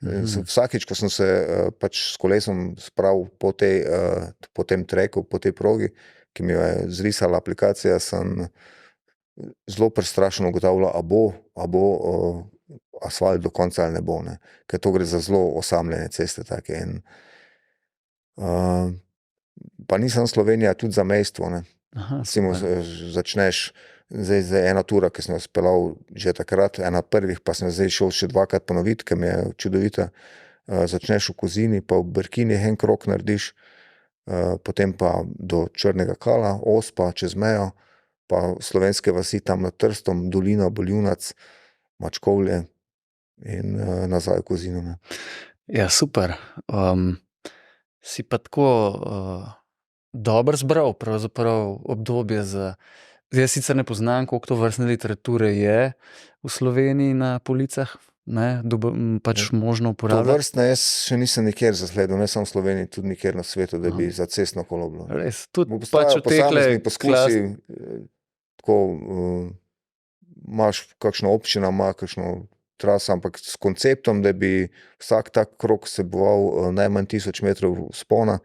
Vsakič, ko sem se pač s kolesom spravil po tem tracku, po tej progi, ki mi jo je zrisala aplikacija, sem zelo prestrašeno ugotavljal, a bo asfalt do konca ali ne bo, ne. Ker to gre za zelo osamljene ceste take in pa ni samo Slovenija, tudi zamejstvo, ne. Recimo začneš, zdaj ena tura, ki sem jo speljal že takrat, ena prvih, pa sem zdaj šel še 2-krat ponoviti, ker mi je čudovita. Začneš v Kozini, pa v Brkinih en krog narediš, potem pa do Črnega Kala, Ospa, čez mejo, pa slovenske vasi tam nad Trstom, Dolina, Boljunac, Mačkovlje in nazaj v Kozino, ne. Ja, super. Si pa tako dobro zbral pravzaprav obdobje za... Jaz sicer ne poznam, koliko to vrstne literature je v Sloveniji na policah, ne, pač možno To uporabljati. vrstne jaz še nisem nikjer zasledil, ne samo v Sloveniji, tudi nikjer na svetu, da bi za cestno kolo bilo. Res, tudi pač Obstajajo v tekle posamezni poskusi, tako imaš kakšna občina, ima kakšno traso, ampak s konceptom, da bi vsak tak krog vseboval najmanj 1000 metrov vzpona,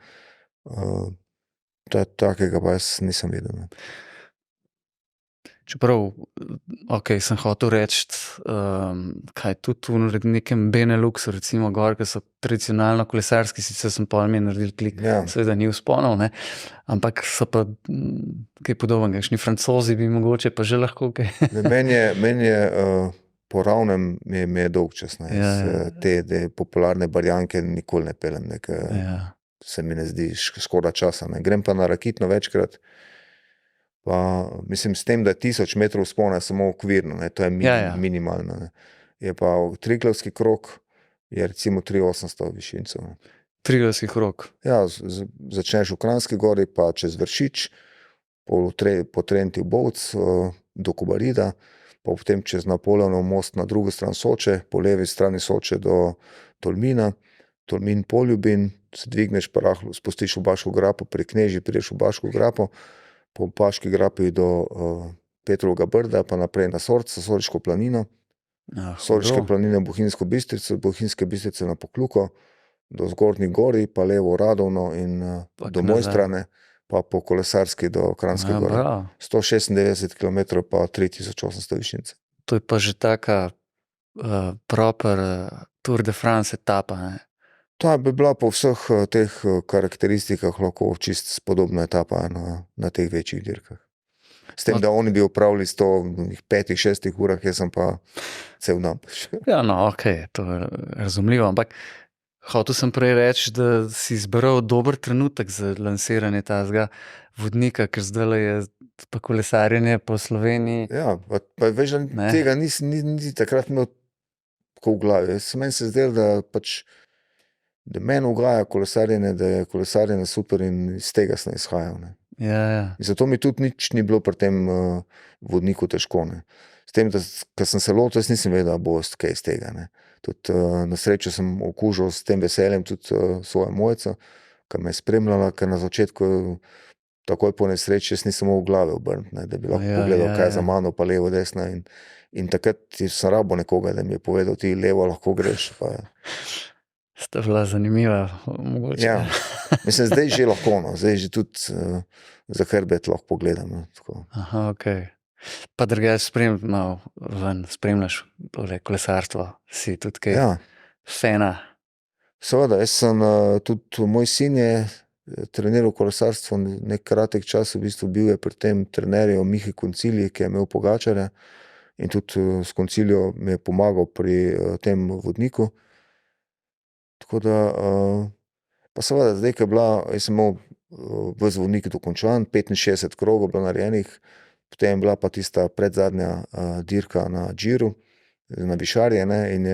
takega pa jaz nisem videl, ne. Čeprav, sem hotel reči, kaj tudi v nekem Beneluxu, recimo gor, ki so tradicionalno kolesarski, sicer sem pol mi naredil klik, Ja. seveda ni vzponov, ne, ampak so pa kaj podobnega, kakšni Francozi bi mogoče pa že lahko kaj. Meni je po ravnem mi je dolgčas, ne. Ja. Te popularne barjanke nikoli ne peljem, ne, ker Ja. se mi ne zdi škoda časa, ne. Grem pa na Rakitno večkrat, pa mislim s tem, da je 1000 metrov vzpona samo okvirno, ne, to je Ja. minimalno, ne. Je pa Triglavski krog, je recimo 3800 višincev, ne. Triglavski krog. Ja, začneš v Kranjski Gori, pa čez Vršič, po Trenti v Bovc, do Kobarida, pa potem čez Napoleonov most na drugo stran Soče, po levi strani Soče do Tolmina, Tolmin Poljubin, se dvigneš pa rahlo, spustiš v Baško grapo, pri Knežji prideš v Baško grapo, po Baški grapi do Petrovega Brda, pa naprej na Soriško planino, Soriške planine v Bohinjsko Bistrico, Bohinjske Bistrice na Pokluko, do Zgornjih Gorij, pa levo v Radovno in do Mojstrane, pa po kolesarski do Kranjske Ja, gore. bravo. 196 km pa 3800 višnice. To je pa že taka proper Tour de France etapa, ne? Ta bi bila po vseh teh karakteristikah lahko čist spodobna etapa na teh večjih dirkah. S tem, da oni bi opravili 5-6 urah, jaz sem pa cel dan. Ja, no, ok, to je razumljivo, ampak hotel sem prej reči, da si izbral dober trenutek za lansiranje tazga vodnika, ker zdaj je pa kolesarjenje po Sloveniji. Ja, pa veš, da Ne. tega niti takrat imel tako v glavi. Meni se zdelo, da meni ugaja kolesarjenje, da je kolesarjenje super in iz tega sem izhajal. Ne. Ja. In zato mi tudi nič ni bilo pri tem vodniku težko. Ne. S tem, da ko sem se lotil, jaz nisem vedel, da bo kaj iz tega. Ne. Tudi na srečo sem okužil s tem veseljem tudi svojo mojico, ki me je spremljala, ker na začetku takoj po nesreči jaz nisem mogel glave obrniti, ne, da bi lahko pogledal, kaj je za mano, pa levo, desno. In takrat sem rabo nekoga, da mi je povedal, ti levo lahko greš. Pa, Sta bila zanimiva, mogoče. ja, mislim, zdaj že lahko, no. Zdaj že tudi za hrbet lahko pogledam. No, tako. Aha, ok. Pa drugače spremljaš tole kolesarstvo, si tudi kaj Ja, fena. seveda, jaz sem tudi, moj sin je treniral kolesarstvo nek kratek čas, v bistvu bil je pri tem trenerju Mihi Koncilji, ki je imel Pogačarja in tudi s Konciljo mi je pomagal pri tem vodniku. Tako da, pa seveda, zdaj, ko je bila, jaz sem imel ves vodnik dokončan, 65 krogov bilo narejenih, potem je bila pa tista predzadnja dirka na Džiru, na Višarje, ne, in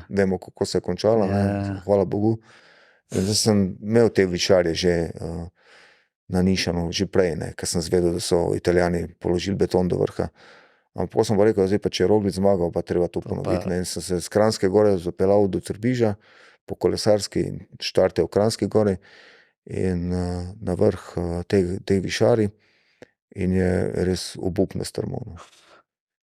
vemo, kako se je končala, ne, hvala Bogu. In zdaj sem imel te Višarje že nanišano, že prej, ne, ker sem zvedel, da so Italijani položili beton do vrha. Ampak potem sem pa rekel, zdaj pa če je Roglič zmagal, pa treba to ponoviti. Ne, in sem se z Kranjske gore zapeljal do Trbiža, po kolesarski in štarte v Kranjski gori in na vrh teh Višarij in je res obupno strmo. No.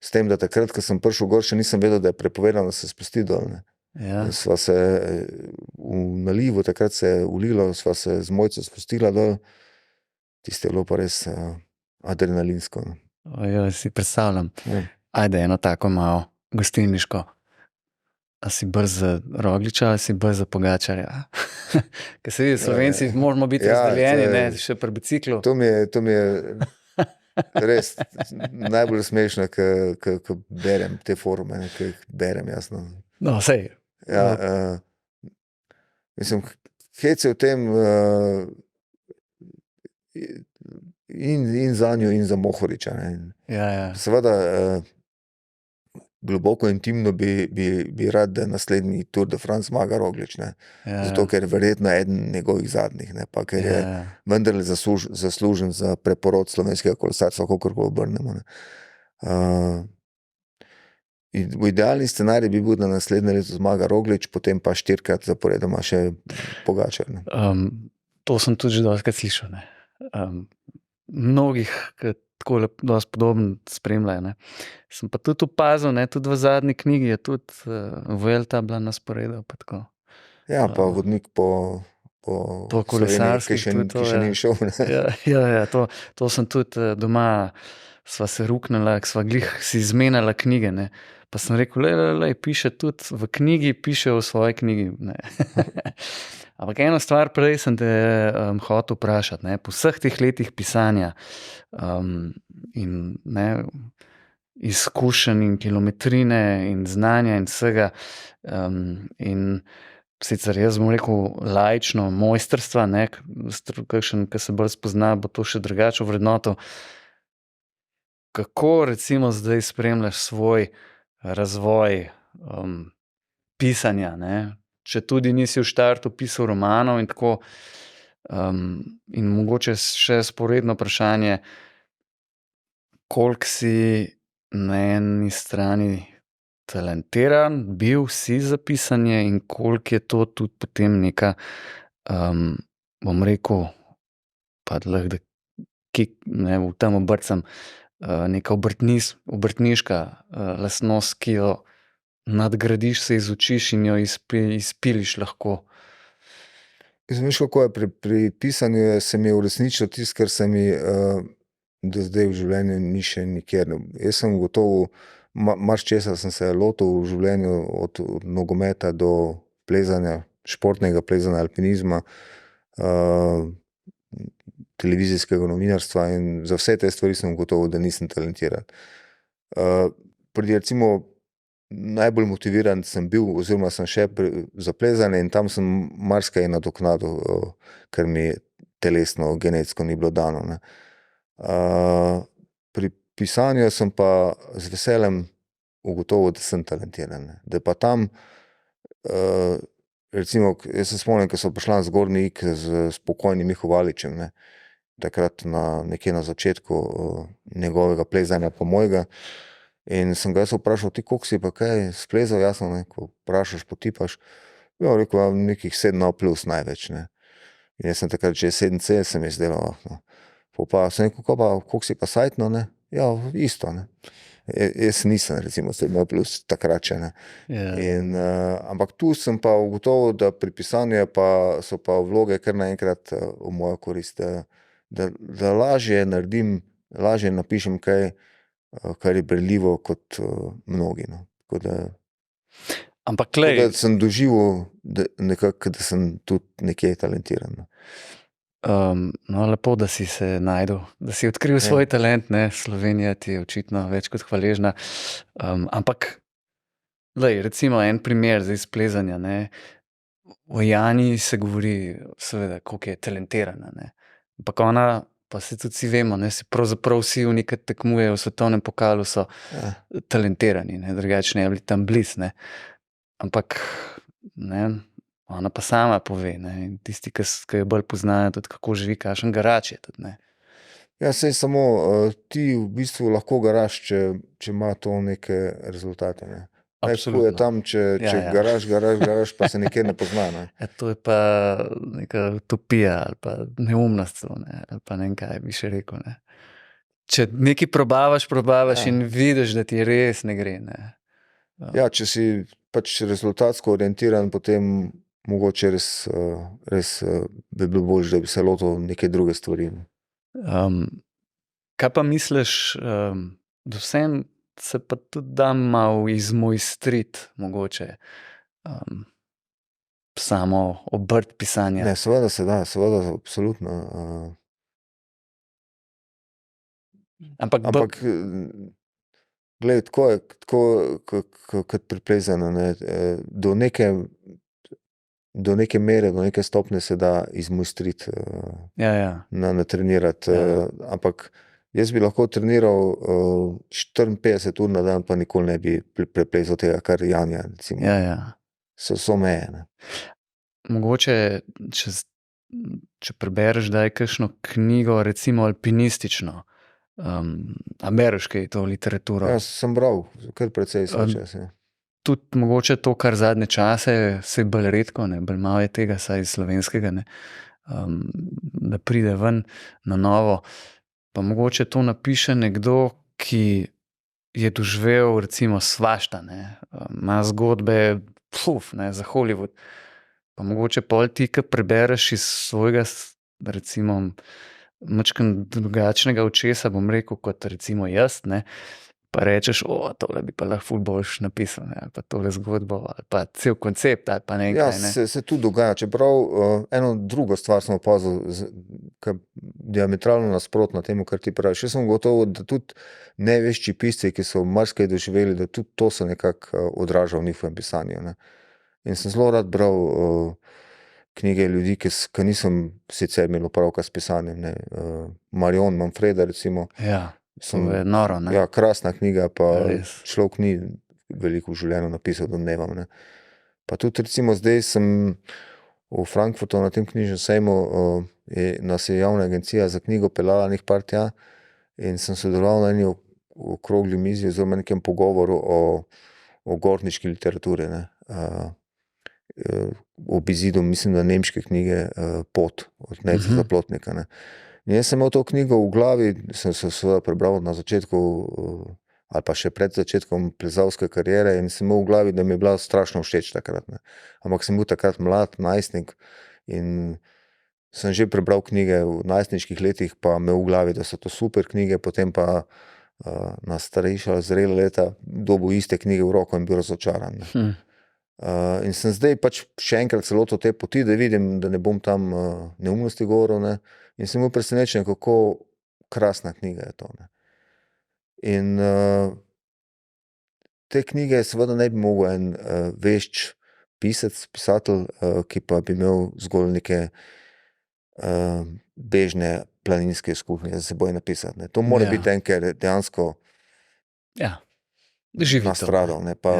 S tem, da takrat, ko sem prišel gor, še nisem vedel, da je prepovedano se spusti dol. Ne. Ja. Sva se v nalivu, takrat se je ulilo, sva se z mojico spustila dol, tiste je bilo pa res adrenalinsko. No. Ojoj, si predstavljam. Ja. Ajde, eno tako malo gostilniško. A si bolj za Rogliča, ali si bolj za Pogačarja? Ker se vidi, Slovenci moramo biti razdeljeni, ne, še pri biciklu. To mi je res najbolj smešno, ko berem te forume, ko jih berem, jasno. No, sej. Ja, mislim, hec je v tem in za njo in za Mohoriča. Ne. Ja. Seveda, globoko intimno bi rad, da naslednji Tour de France zmaga Roglič, ne. Ja. Zato, ker verjetno eden njegovih zadnjih, ne, pa ker je vendarle zaslužen za preporod slovenskega kolesarstva, kakorkoli obrnemo. Ne. V idealni scenarij bi bil, da naslednje leto zmaga Roglič, potem pa 4krat zaporedoma še Pogačar. Ne. To sem tudi že dostikrat slišal. Ne. Mnogih, ki tako dosti podobno spremljajo. Ne. Sem pa tudi opazil, ne, tudi v zadnji knjigi je tudi Vuelta bila na sporedu. Pa tako. Ja, pa vodnik po kolesarski, Sloveniji, ki še ni šel. Ne. Ja, to sem tudi doma, sva se ruknila, sva glih si izmenjala knjige, ne. Pa sem rekel, lej, piše tudi v knjigi, piše v svoji knjigi. Ne. Ampak eno stvar prej sem te hotel vprašati, ne, po vseh teh letih pisanja in ne, izkušenj in kilometrine in znanja in vsega in sicer jaz bom rekel laično mojstrstva, ne, kakšen, ki se bolj spozna, bo to še drugače vrednoto. Kako recimo zdaj spremljaš svoj razvoj pisanja, ne? Če tudi nisi v štartu pisal romanov in tako, in mogoče še sporedno vprašanje, koliko si na eni strani talentiran, bil si za pisanje in koliko je to tudi potem neka, bom rekel, pa lahko, da v tem obrcem, neka obrtniška lastnost, ki jo nadgradiš, se izučiš in jo izpiliš lahko. Veš, kako je pri pisanju, se mi je uresničilo tisto, kar se mi do zdaj v življenju ni še nikjer. Jaz sem gotovo, marsičesa sem se lotil v življenju, od nogometa do plezanja, športnega plezanja, alpinizma, televizijskega novinarstva, in za vse te stvari sem gotovo, da nisem talentiran. Recimo najbolj motiviran sem bil, oziroma sem še za plezanje, in tam sem marsikaj nadoknadil, ker mi telesno, genetsko ni bilo dano, ne. Pri pisanju sem pa z veseljem ugotovil, da sem talentiran, ne. Da pa tam, recimo, jaz se spomnim, ko so prišla na Zgornji Ig s pokojnim Miho Valičem, ne, takrat nekje na začetku njegovega plezanja pa mojega. In sem ga jaz vprašal, ti koliko si pa kaj splezal, jasno, ne, ko vprašaš, potipaš, ja, rekel, nekih 7 plus največ, ne. In jaz sem takrat že 7C, se mi je zdelo, no. Pa sem rekel, koliko si pa sajtno, ne, ja, isto, ne. Jaz nisem, recimo, 7 plus takrat še, ne. In, ampak tu sem pa ugotovil, da pri pisanju so pa vloge kar naenkrat v mojo korist, da lažje naredim, lažje napišem kaj, kar je berljivo kot mnogi, no. Ampak Tako glej, da sem doživel nekako, da sem tudi nekje talentiran, no. no, lepo, da si se našel, da si odkril svoj talent, ne, Slovenija ti je očitno več kot hvaležna. Ampak, glej, recimo en primer zdaj iz plezanja, ne. O Jani se govori, seveda, koliko je talentirana, ne. Ampak ona, pa se tudi vsi vemo, ne, se pravzaprav vsi oni, ki tekmujejo v svetovnem pokalu, so talentirani, ne, drugače ne bi bili tam blizu, ne. Ampak, ne, ona pa sama pove, ne, in tisti, ki jo bolj poznajo, tudi kako živi, kakšen garač je tudi, ne. Ja, saj samo ti v bistvu lahko garaš, če ima to neke rezultate, ne. Absolutno. Je tam, če garaš, pa se nikjer ne pozna, ne. Ja, to je pa neka utopija ali pa neumnost celo, ne, ali pa ne vem, kaj bi še rekel, ne. Če nekaj probavaš in vidiš, da ti res ne gre, ne. Ja, če si pač rezultatsko orientiran, potem mogoče res bi bilo boljše, da bi se lotil neke druge stvari, ne. Kaj pa misliš, da vseeno se pa tudi da malo izmojstriti mogoče samo obrt pisanja? Ne, seveda se da, seveda, absolutno. Ampak glej, tako je, kot pri plezanju, ne, do neke mere, do neke stopnje se da izmojstriti, natrenirati, ampak jaz bi lahko treniral 54 ur na dan, pa nikoli ne bi preplezal tega, kar Janja, recimo. So meje, ne. Mogoče, če prebereš kdaj kakšno knjigo, recimo alpinistično, a bereš kaj to literaturo? Ja, sem bral, kar precej svoj čas, ja. Tudi mogoče to, kar zadnje čase, saj bolj redko, ne, bolj malo je tega, saj iz slovenskega, ne, da pride ven na novo, pa mogoče to napiše nekdo, ki je doživel recimo svašta, ne, ima zgodbe, ne, za Hollywood, pa mogoče pol ti, ki prebereš iz svojega, recimo, majčkeno drugačnega očesa, bom rekel, kot recimo jaz, ne, pa rečeš, tole bi pa lahko ful boljše napisal, ne, ali pa tole zgodbo, ali pa cel koncept, ali pa nekaj, ne. Ja, se tudi dogaja, čeprav eno drugo stvar sem opazil, diametralno nasprotno temu, kar ti praviš. Jaz sem ugotovil, da tudi največji pisci, ki so marsikaj doživeli, da tudi to se nekako odraža v njihovem pisanju, ne. In sem zelo rad bral knjige ljudi, ki nisem sicer imel opravka s pisanjem, ne. Marion Manfreda, recimo. Ja, to je noro, ne. Ja, krasna knjiga, pa Res. človek ni veliko v življenju napisal do dneva, ne. Pa tudi recimo zdaj sem v Frankfurtu na tem knjižnem sejmu, nas je javna agencija za knjigo peljala nekaj par tja in sem sodeloval na eni okrogli mizi oziroma nekem pogovoru o gorniški literaturi, ne. Ob izidu, mislim, da nemške knjige Pot od Nejca Zaplotnika, ne. In jaz sem imel to knjigo v glavi, sem se seveda prebral na začetku ali pa še pred začetkom plezalske kariere in sem imel v glavi, da mi je bila strašno všeč takrat, ne. Ampak sem bil takrat mlad, najstnik In sem že prebral knjige v najstniških letih, pa me v glavi, da so to super knjige, potem pa na starejša, zrela leta dobil iste knjige v roko in bil razočaran. In sem zdaj pač še enkrat celoto te poti, da vidim, da ne bom tam neumnosti govoril, ne. In sem bil presenečen, kako krasna knjiga je to, ne. In te knjige seveda ne bi mogel en vešč pisatelj, ki pa bi imel zgolj neke bežne planinske izkušnje za seboj napisati, ne. To mora biti en, ker dejansko živi to. nastradal, ne, pa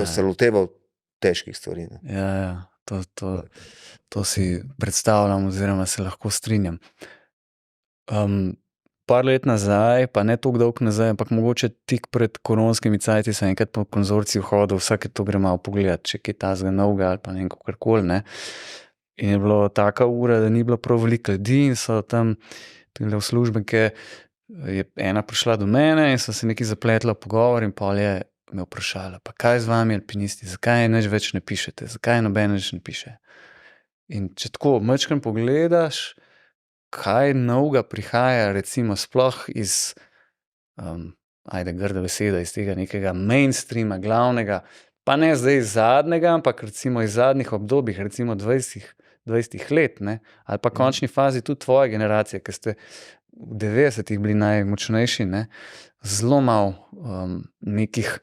se loteval težkih stvari, ne. To si predstavljam oziroma se lahko strinjam. Par let nazaj, pa ne toliko dolgo nazaj, ampak mogoče tik pred koronskimi cajti sem enkrat po konzorciju hodil, vsake to gre malo pogledat, če kaj takega novega ali pa ne vem kakorkoli, ne. In je bilo taka ura, da ni bilo prav veliko ljudi in so tam tile uslužbenke, je ena prišla do mene in so se nekaj zapletla v pogovor in pol je me vprašala, pa kaj z vami alpinisti, zakaj nič več ne pišete, zakaj noben več ne piše. In če tako majčkeno pogledaš, kaj novega prihaja, recimo sploh iz, ajde grda beseda, iz tega nekega mainstreama, glavnega, pa ne zdaj zadnjega, ampak recimo iz zadnjih obdobij, recimo 20 let, ne, ali pa končni fazi tudi tvoje generacije, ki ste v 90-ih bili najmočnejši, ne, zelo malo nekih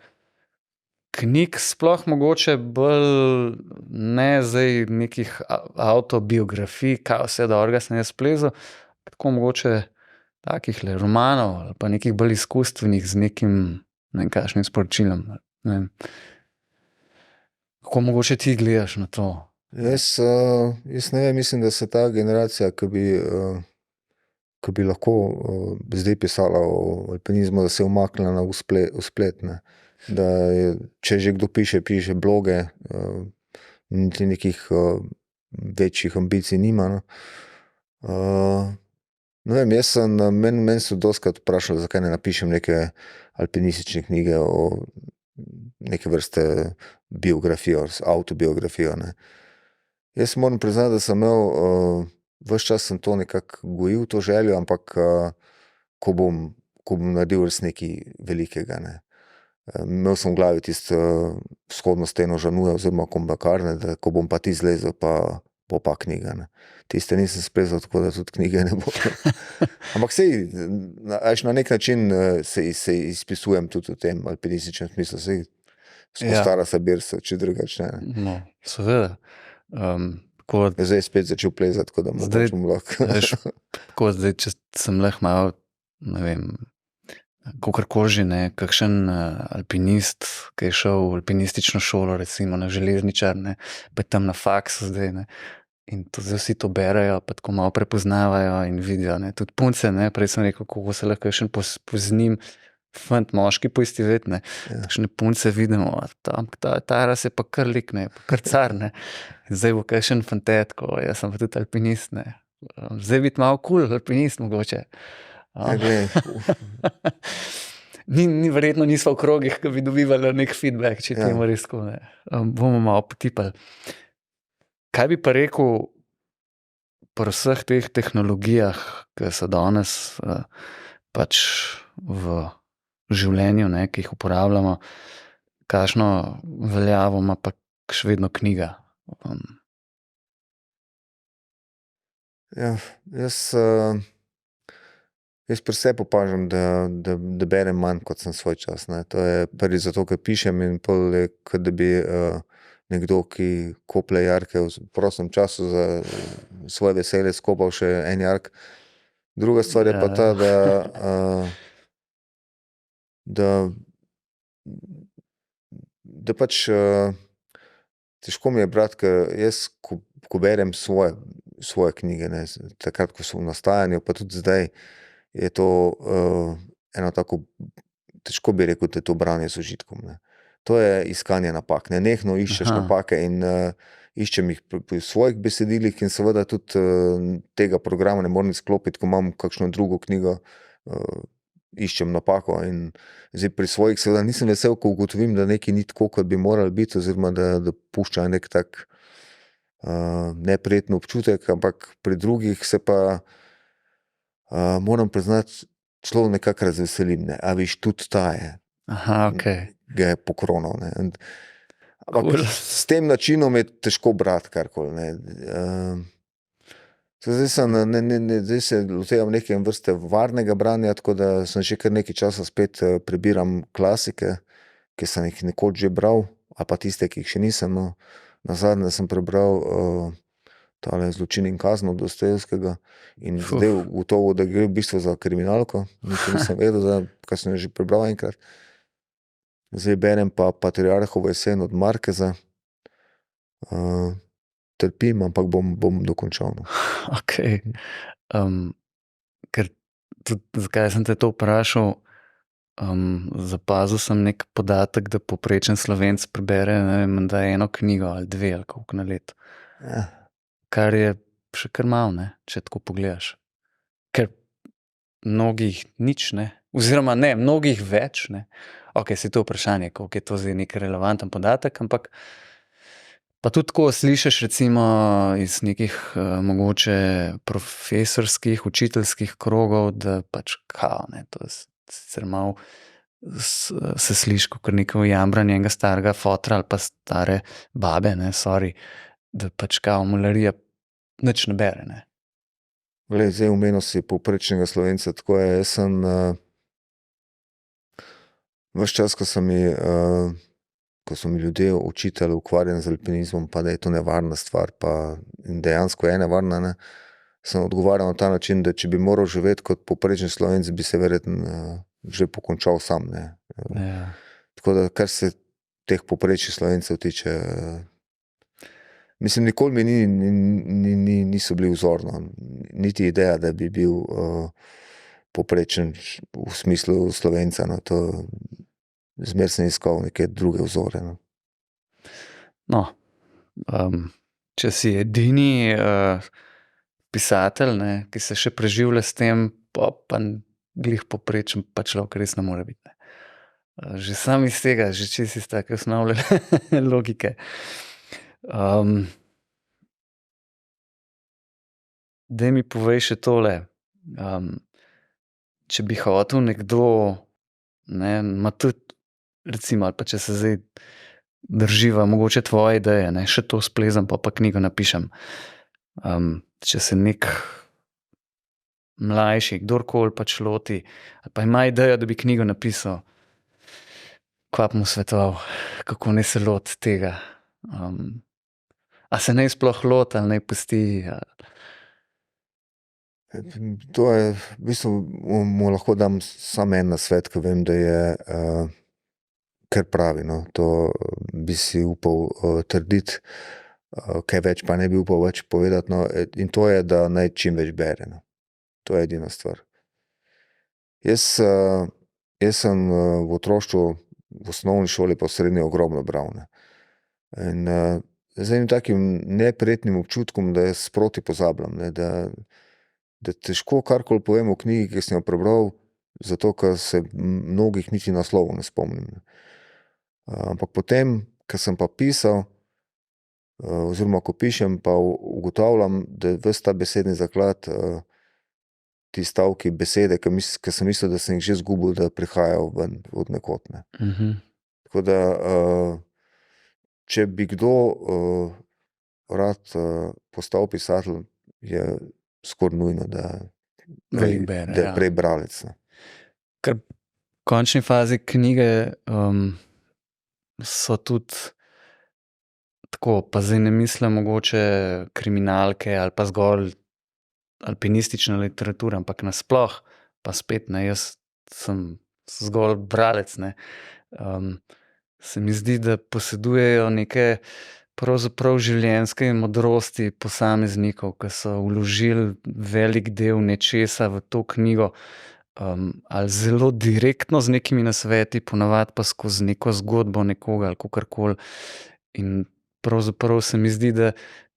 knjig, sploh mogoče bolj ne zdaj nekih avtobiografij, kaj vse dobrega sem jaz plezal, tako mogoče takihle romanov ali pa nekih bolj izkustvenih z nekim, ne vem kakšnim sporočilom, ne vem. Kako mogoče ti gledaš na to? Jaz ne vem, mislim, da se ta generacija, ki bi lahko zdaj pisala o alpinizmu, da se je umaknila v splet, ne. Da je, če že kdo piše bloge, niti nekih večjih ambicij nima, no. Ne vem, meni so dostikrat vprašali, zakaj ne napišem neke alpinistične knjige o neke vrste biografijo, avtobiografijo, ne. Jaz moram priznati, da sem imel, ves čas sem to nekako gojil, to željo, ampak ko bom naredil res nekaj velikega, ne. Imel sem v glavi tisto vzhodno steno Jannuja oziroma Kombakarne, da ko bom pa ti zlezel, pa bo pa knjiga, ne. Tiste nisem splezal, tako da tudi knjige ne bo. Ampak saj, na nek način se izpisujem tudi v tem alpinističnem smislu, saj stara se birsa, če drugače ne. No, seveda. Zdaj spet začel plezati, tako da bom lahko. Tako zdaj, če sem lahko malo, ne vem, kakorkoli že, ne, kakšen alpinist, ki je šel v alpinistično šolo, recimo na železničar, ne, pa je tam na faksu zdaj, ne, in to zdaj vsi to berejo, pa tako malo prepoznavajo in vidijo, ne, tudi punce, ne, prej sem rekel, kako se lahko kakšen poznim fant, moški poistoveti, ne, takšne punce vidimo, ta se pa kar lik, ne, pa kar car, ne, zdaj bo kakšen fantetko, jaz sem pa tudi alpinist, ne, zdaj biti malo cool alpinist mogoče. Ni verjetno nisva v krogih, ki bi dobivali nek feedback, če temu res tako, ne. Bomo malo potipali. Kaj bi pa rekel pri vseh teh tehnologijah, ki so danes pač v življenju, ne, ki jih uporabljamo, kakšno veljavo ima pa še vedno knjiga? Jaz pri sebi opažam, da berem manj, kot sem svoj čas, ne. To je prvič zato, ker pišem in pol je, kot da bi nekdo, ki koplje jarke v prostem času za svoje veselje skopal še en jarek. Druga stvar je pa ta, da pač težko mi je brati, ker jaz, ko berem svoje knjige, ne, takrat, ko so v nastajanju, pa tudi zdaj, je to eno tako, težko bi rekel, da je to branje z užitkom, ne. To je iskanje napak, nenehno iščeš napake in iščem jih pri svojih besedilih in seveda tudi tega programa ne morem izklopiti, ko imam kakšno drugo knjigo, iščem napako in zdaj pri svojih seveda nisem vesel, ko ugotovim, da nekaj ni tako, kot bi moralo biti, oziroma da pušča nek tak neprijeten občutek, ampak pri drugih se pa moram priznati, celo nekako razveselim, ne. A viš, tudi ta je. Aha, ok. Ga je pokronal, ne. Ampak Cool. s tem načinom je težko brati karkoli, ne. Zdaj se lotevam neke vrste varnega branja, tako da sem že kar nekaj časa spet prebiram klasike, ki sem jih nekoč že bral, ali pa tiste, ki jih še nisem, no. Nazadnje sem prebral tale Zločin in kazen od Dostojevskega in zdaj ugotovil, da gre v bistvu za kriminalko, niti nisem vedel, kar sem že prebral enkrat. Zdaj berem pa Patriarhovo jesen od Markeza. Trpim, ampak bom dokončal, no. Ok. Ker tudi, zakaj sem te to vprašal, zapazil sem nek podatek, da povprečen Slovenec prebere, ne vem, menda eno knjigo ali dve ali koliko na leto. Ja. Kar je še kar malo, ne, če tako pogledaš. Ker mnogih nič, ne, oziroma ne, mnogih več, ne. Ok, se to vprašanje, koliko je to zdaj nek relevanten podatek, ampak pa tudi tako slišiš recimo iz nekih mogoče profesorskih, učiteljskih krogov, da pač kao, ne, to je sicer malo se sliši kakor neko jamranje enega starega fotra ali pa stare babe, ne, sorry, da pač kao mularija nič ne bere, ne. Glej, zdaj omenil si povprečnega Slovenca, tako je, jaz sem ves čas, ko so mi ljudje očitali ukvarjanje z alpinizmom, pa da je to nevarna stvar, pa dejansko je nevarna, ne, sem odgovarjal na ta način, da če bi moral živeti kot povprečen Slovenec, bi se verjetno že pokončal sam, ne. Ja. Tako da, kar se teh povprečnih Slovencev tiče, mislim, nikoli mi niso bili vzor, no. Niti ideja, da bi bil povprečen v smislu Slovenca, no, to zmeraj sem iskal neke druge vzore, no. No, če si edini pisatelj, ne, ki se še preživlja s tem, pa glih povprečen pa človek res ne more biti, ne. Že sam iz tega, že čisto iz take osnovne logike. Daj mi povej še tole, če bi hotel nekdo, ne, ima tudi recimo, ali pa če se zdaj drživa mogoče tvoje ideje, ne, še to splezam, pa knjigo napišem. Če se neki mlajši, kdorkoli pač loti, ali pa ima idejo, da bi knjigo napisal, kva bi mu svetoval, kako naj se loti tega? A se naj sploh loti ali naj pusti? To je, v bistvu mu lahko dam samo en nasvet, ke vem, da je kar pravi, no, to bi si upal trditi, kaj več pa ne bi upal več povedati, no, in to je, da naj čim več bere, no. To je edina stvar. Jaz sem v otroštvu, v osnovni šoli pa v srednji ogromno bral, ne. In z enim takim neprijetnim občutkom, da jaz sproti pozabljam, ne, da težko karkoli povem o knjigi, ki sem jo prebral, zato ker se mnogih niti naslovov ne spomnim. Ampak potem, ko sem pa pisal, oziroma ko pišem, pa ugotavljam, da ves ta besedni zaklad, ti stavki, besede, ke sem mislil, da sem jih že izgubil, da prihajajo ven od nekod, ne. Tako da, če bi kdo rad postal pisatelj, je skoraj nujno, da Veliko bere, je prej bralec, ne. Ker v končni fazi knjige so tudi tako, pa zdaj ne mislim mogoče kriminalke ali pa zgolj alpinistična literatura, ampak nasploh, pa spet, ne, jaz sem zgolj bralec, ne. Se mi zdi, da posedujejo neke pravzaprav življenjske modrosti posameznikov, ki so vložili velik del nečesa v to knjigo, ali zelo direktno z nekimi nasveti, ponavadi pa skozi neko zgodbo nekoga ali kakorkoli. In pravzaprav se mi zdi, da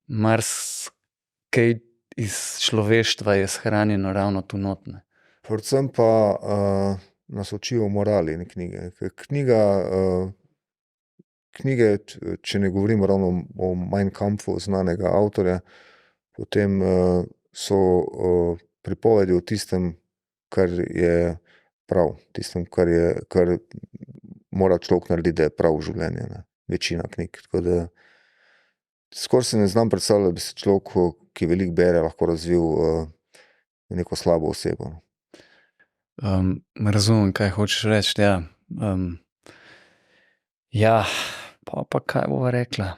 marsikaj iz človeštva je shranjeno ravno tu not, ne. Predvsem pa nas učijo o morali, knjige. Ker knjiga, knjige, če ne govorimo ravno o Mein Kampfu znanega avtorja, potem so pripovedi o tistem, kar je prav, tistem, kar mora človek narediti, da je prav v življenju, ne. Večina knjig. Tako da skoraj si ne znam predstavljati, da bi se človek, ki veliko bere, lahko razvil neko slabo osebo. Razumem, kaj hočeš reči, ja. Ja, pa kaj bova rekla?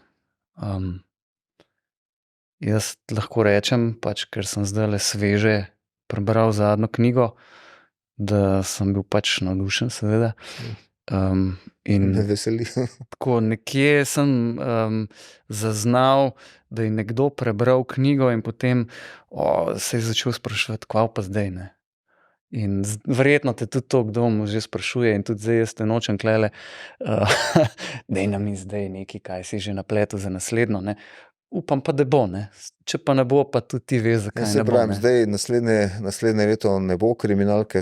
Jaz lahko rečem, pač, ker sem zdajle sveže prebral zadnjo knjigo, da sem bil pač navdušen, seveda. In Me veseli. tako nekje sem zaznal, da je nekdo prebral knjigo in potem se je začel spraševati, kva pa zdaj, ne. In verjetno te tudi to kdo že sprašuje in tudi zdaj jaz te nočem tulele daj nam zdaj nekaj, kaj si že napletel za naslednjo, ne. Upam pa, da bo, ne. Če pa ne bo, pa tudi ti veš, zakaj Saj ne bo, pravim, ne. zdaj naslednje leto ne bo kriminalke,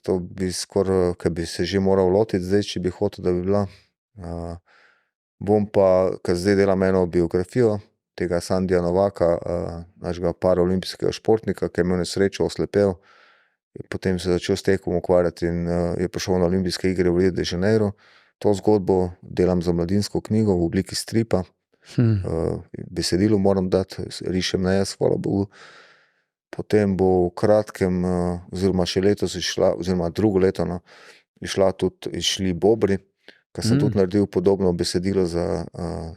to bi skoraj, ke bi se že moral lotiti zdaj, če bi hotel, da bi bila. Bom pa, ker zdaj delam eno biografijo tega Sandija Novaka, našega paraolimpijskega športnika, ki je imel nesrečo, oslepel, potem se je začel s tekom ukvarjati in je prišel na olimpijske igre v Rio de Janeiro. To zgodbo delam za Mladinsko knjigo v obliki stripa. Besedilo moram dati, rišem ne jaz, hvala bogu. Potem bo v kratkem, oziroma še letos izšla, oziroma drugo leto, no, izšli Bobri, ker sem tudi naredil podobno besedilo za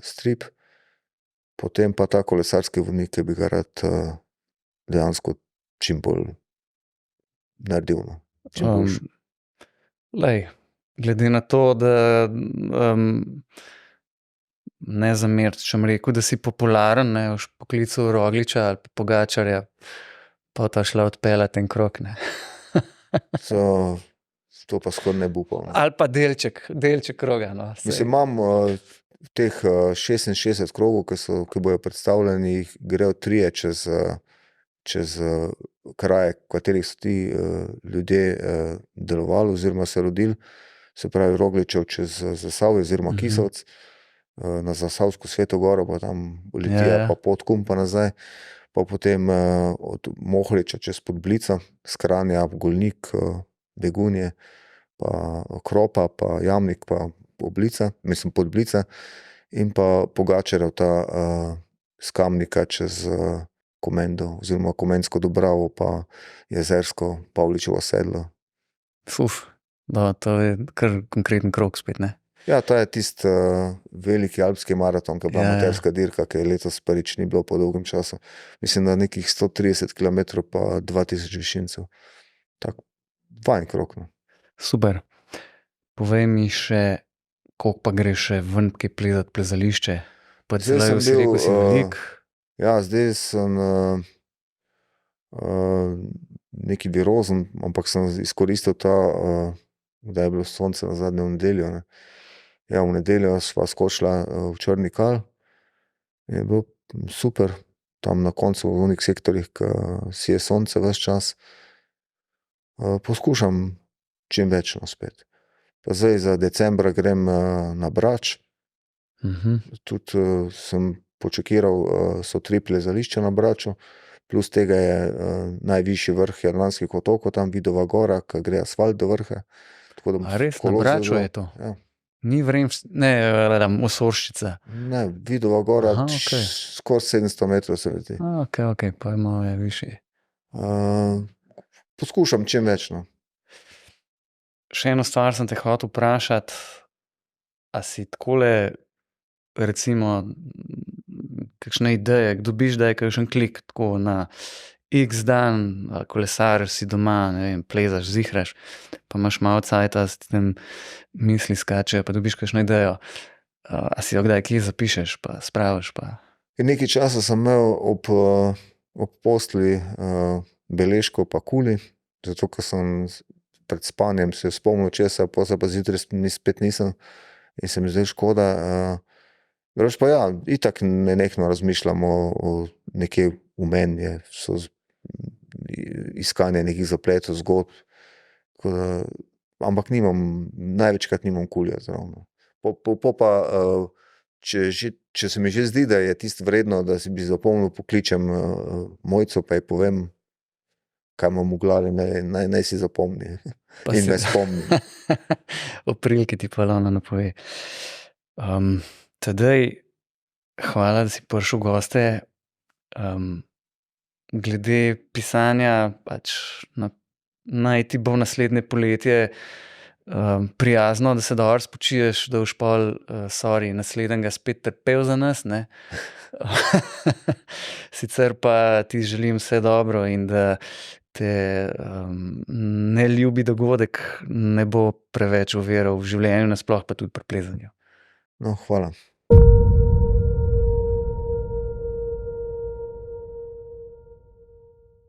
strip. Potem pa ta kolesarski vodnik, ki bi ga rad dejansko čim bolj naredil, no. Čim boljše. Glej, glede na to, da ne zameriti, če bom rekel, da si popularen, ne, v poklicu Rogliča ali pa Pogačarja, pa ta šla odpeljati en krog, ne. To pa skoraj ne bi upal, no. Ali pa delček kroga, no. Mislim, imam teh 66 krogov, ki bojo predstavljeni, jih grejo 3 čez kraje, v katerih so ti ljudje delovali oziroma se rodili. Se pravi, Rogličev čez Zasavje oziroma Kisovec, na Zasavsko Sveto goro, pa tam Litija, pa Podkum pa nazaj. Pa potem od Mohoriča čez Podblico, s Kranja, Golnik, Begunje, pa Kropa, pa Jamnik, pa Podblica. In pa Pogačarjev ta s Kamnika čez Komendo oziroma Komensko Dobravo, pa Jezersko, Pavličevo sedlo. To je kar konkreten krog spet, ne. Ja, to je tisti veliki alpski maraton, ki je bila amaterska dirka, ki je letos prvič ni bilo po dolgem času. Mislim, da nekih 130 kilometrov pa 2000 višincev. Tak vajen krog, no. Super. Povej mi še, koliko pa greš še ven kaj plezat plezališče? Pa celo si rekel, si velik. Ja, zdaj sem neki virozen, ampak sem izkoristil ta, kdaj je bilo sonce nazadnje, v nedeljo, ne. Ja, v nedeljo sva skočila v Črni Kal. Je bilo super, tam na koncu v onih sektorjih, ke sije sonce ves čas. Poskušam čim več, no, spet. Pa zdaj za decembra grem na Brač. Tudi sem počekiral, so 3 plezališča na Braču, plus tega je najvišji vrh Jadranskih otokov, tam Vidova gora, ke gre asfalt do vrha. A res, na Braču je to? Ja. Ni Osorščica. Ne, Vidova gora, skoraj 700 metrov se leti. Okej, pa je malo višji. Poskušam čim več, no. Še eno stvar sem te hotel vprašati, a si takole, recimo, kakšne ideje, dobiš, da je kakšen klik tako na X dan, kolesariš si doma, ne vem, plezaš, zihraš, pa imaš malo cajta, si tam misli skačejo, pa dobiš kakšno idejo. A si jo kdaj kje zapišeš, pa spraviš, pa? Nekaj časa sem imel ob postelji beležko pa kuli, zato ker sem pred spanjem se spomnil česa, pol se pa zjutraj spet nisem in se mi zdaj škoda. Drugače pa ja, itak nenehno razmišljam o nekje v meni je, iskanje nekih zapletov, zgodb, tako da, ampak največkrat nimam kulija zraven. Pa, če se mi že zdi, da je tisto vredno, da si bi zapomnil, pokličem Mojco, pa ji povem, kaj imam v glavi, naj si zapomni Pa in si- me spomni. v priliki ti pa Lona napove. Tadej, hvala, da si prišel v goste. Glede pisanja, pač naj ti bo naslednje poletje prijazno, da se dobro spočiješ, da boš pol, naslednjega spet trpel za nas, ne. Sicer pa ti želim vse dobro in da te neljubi dogodek ne bo preveč oviral v življenju nasploh, pa tudi pri plezanju. No, hvala.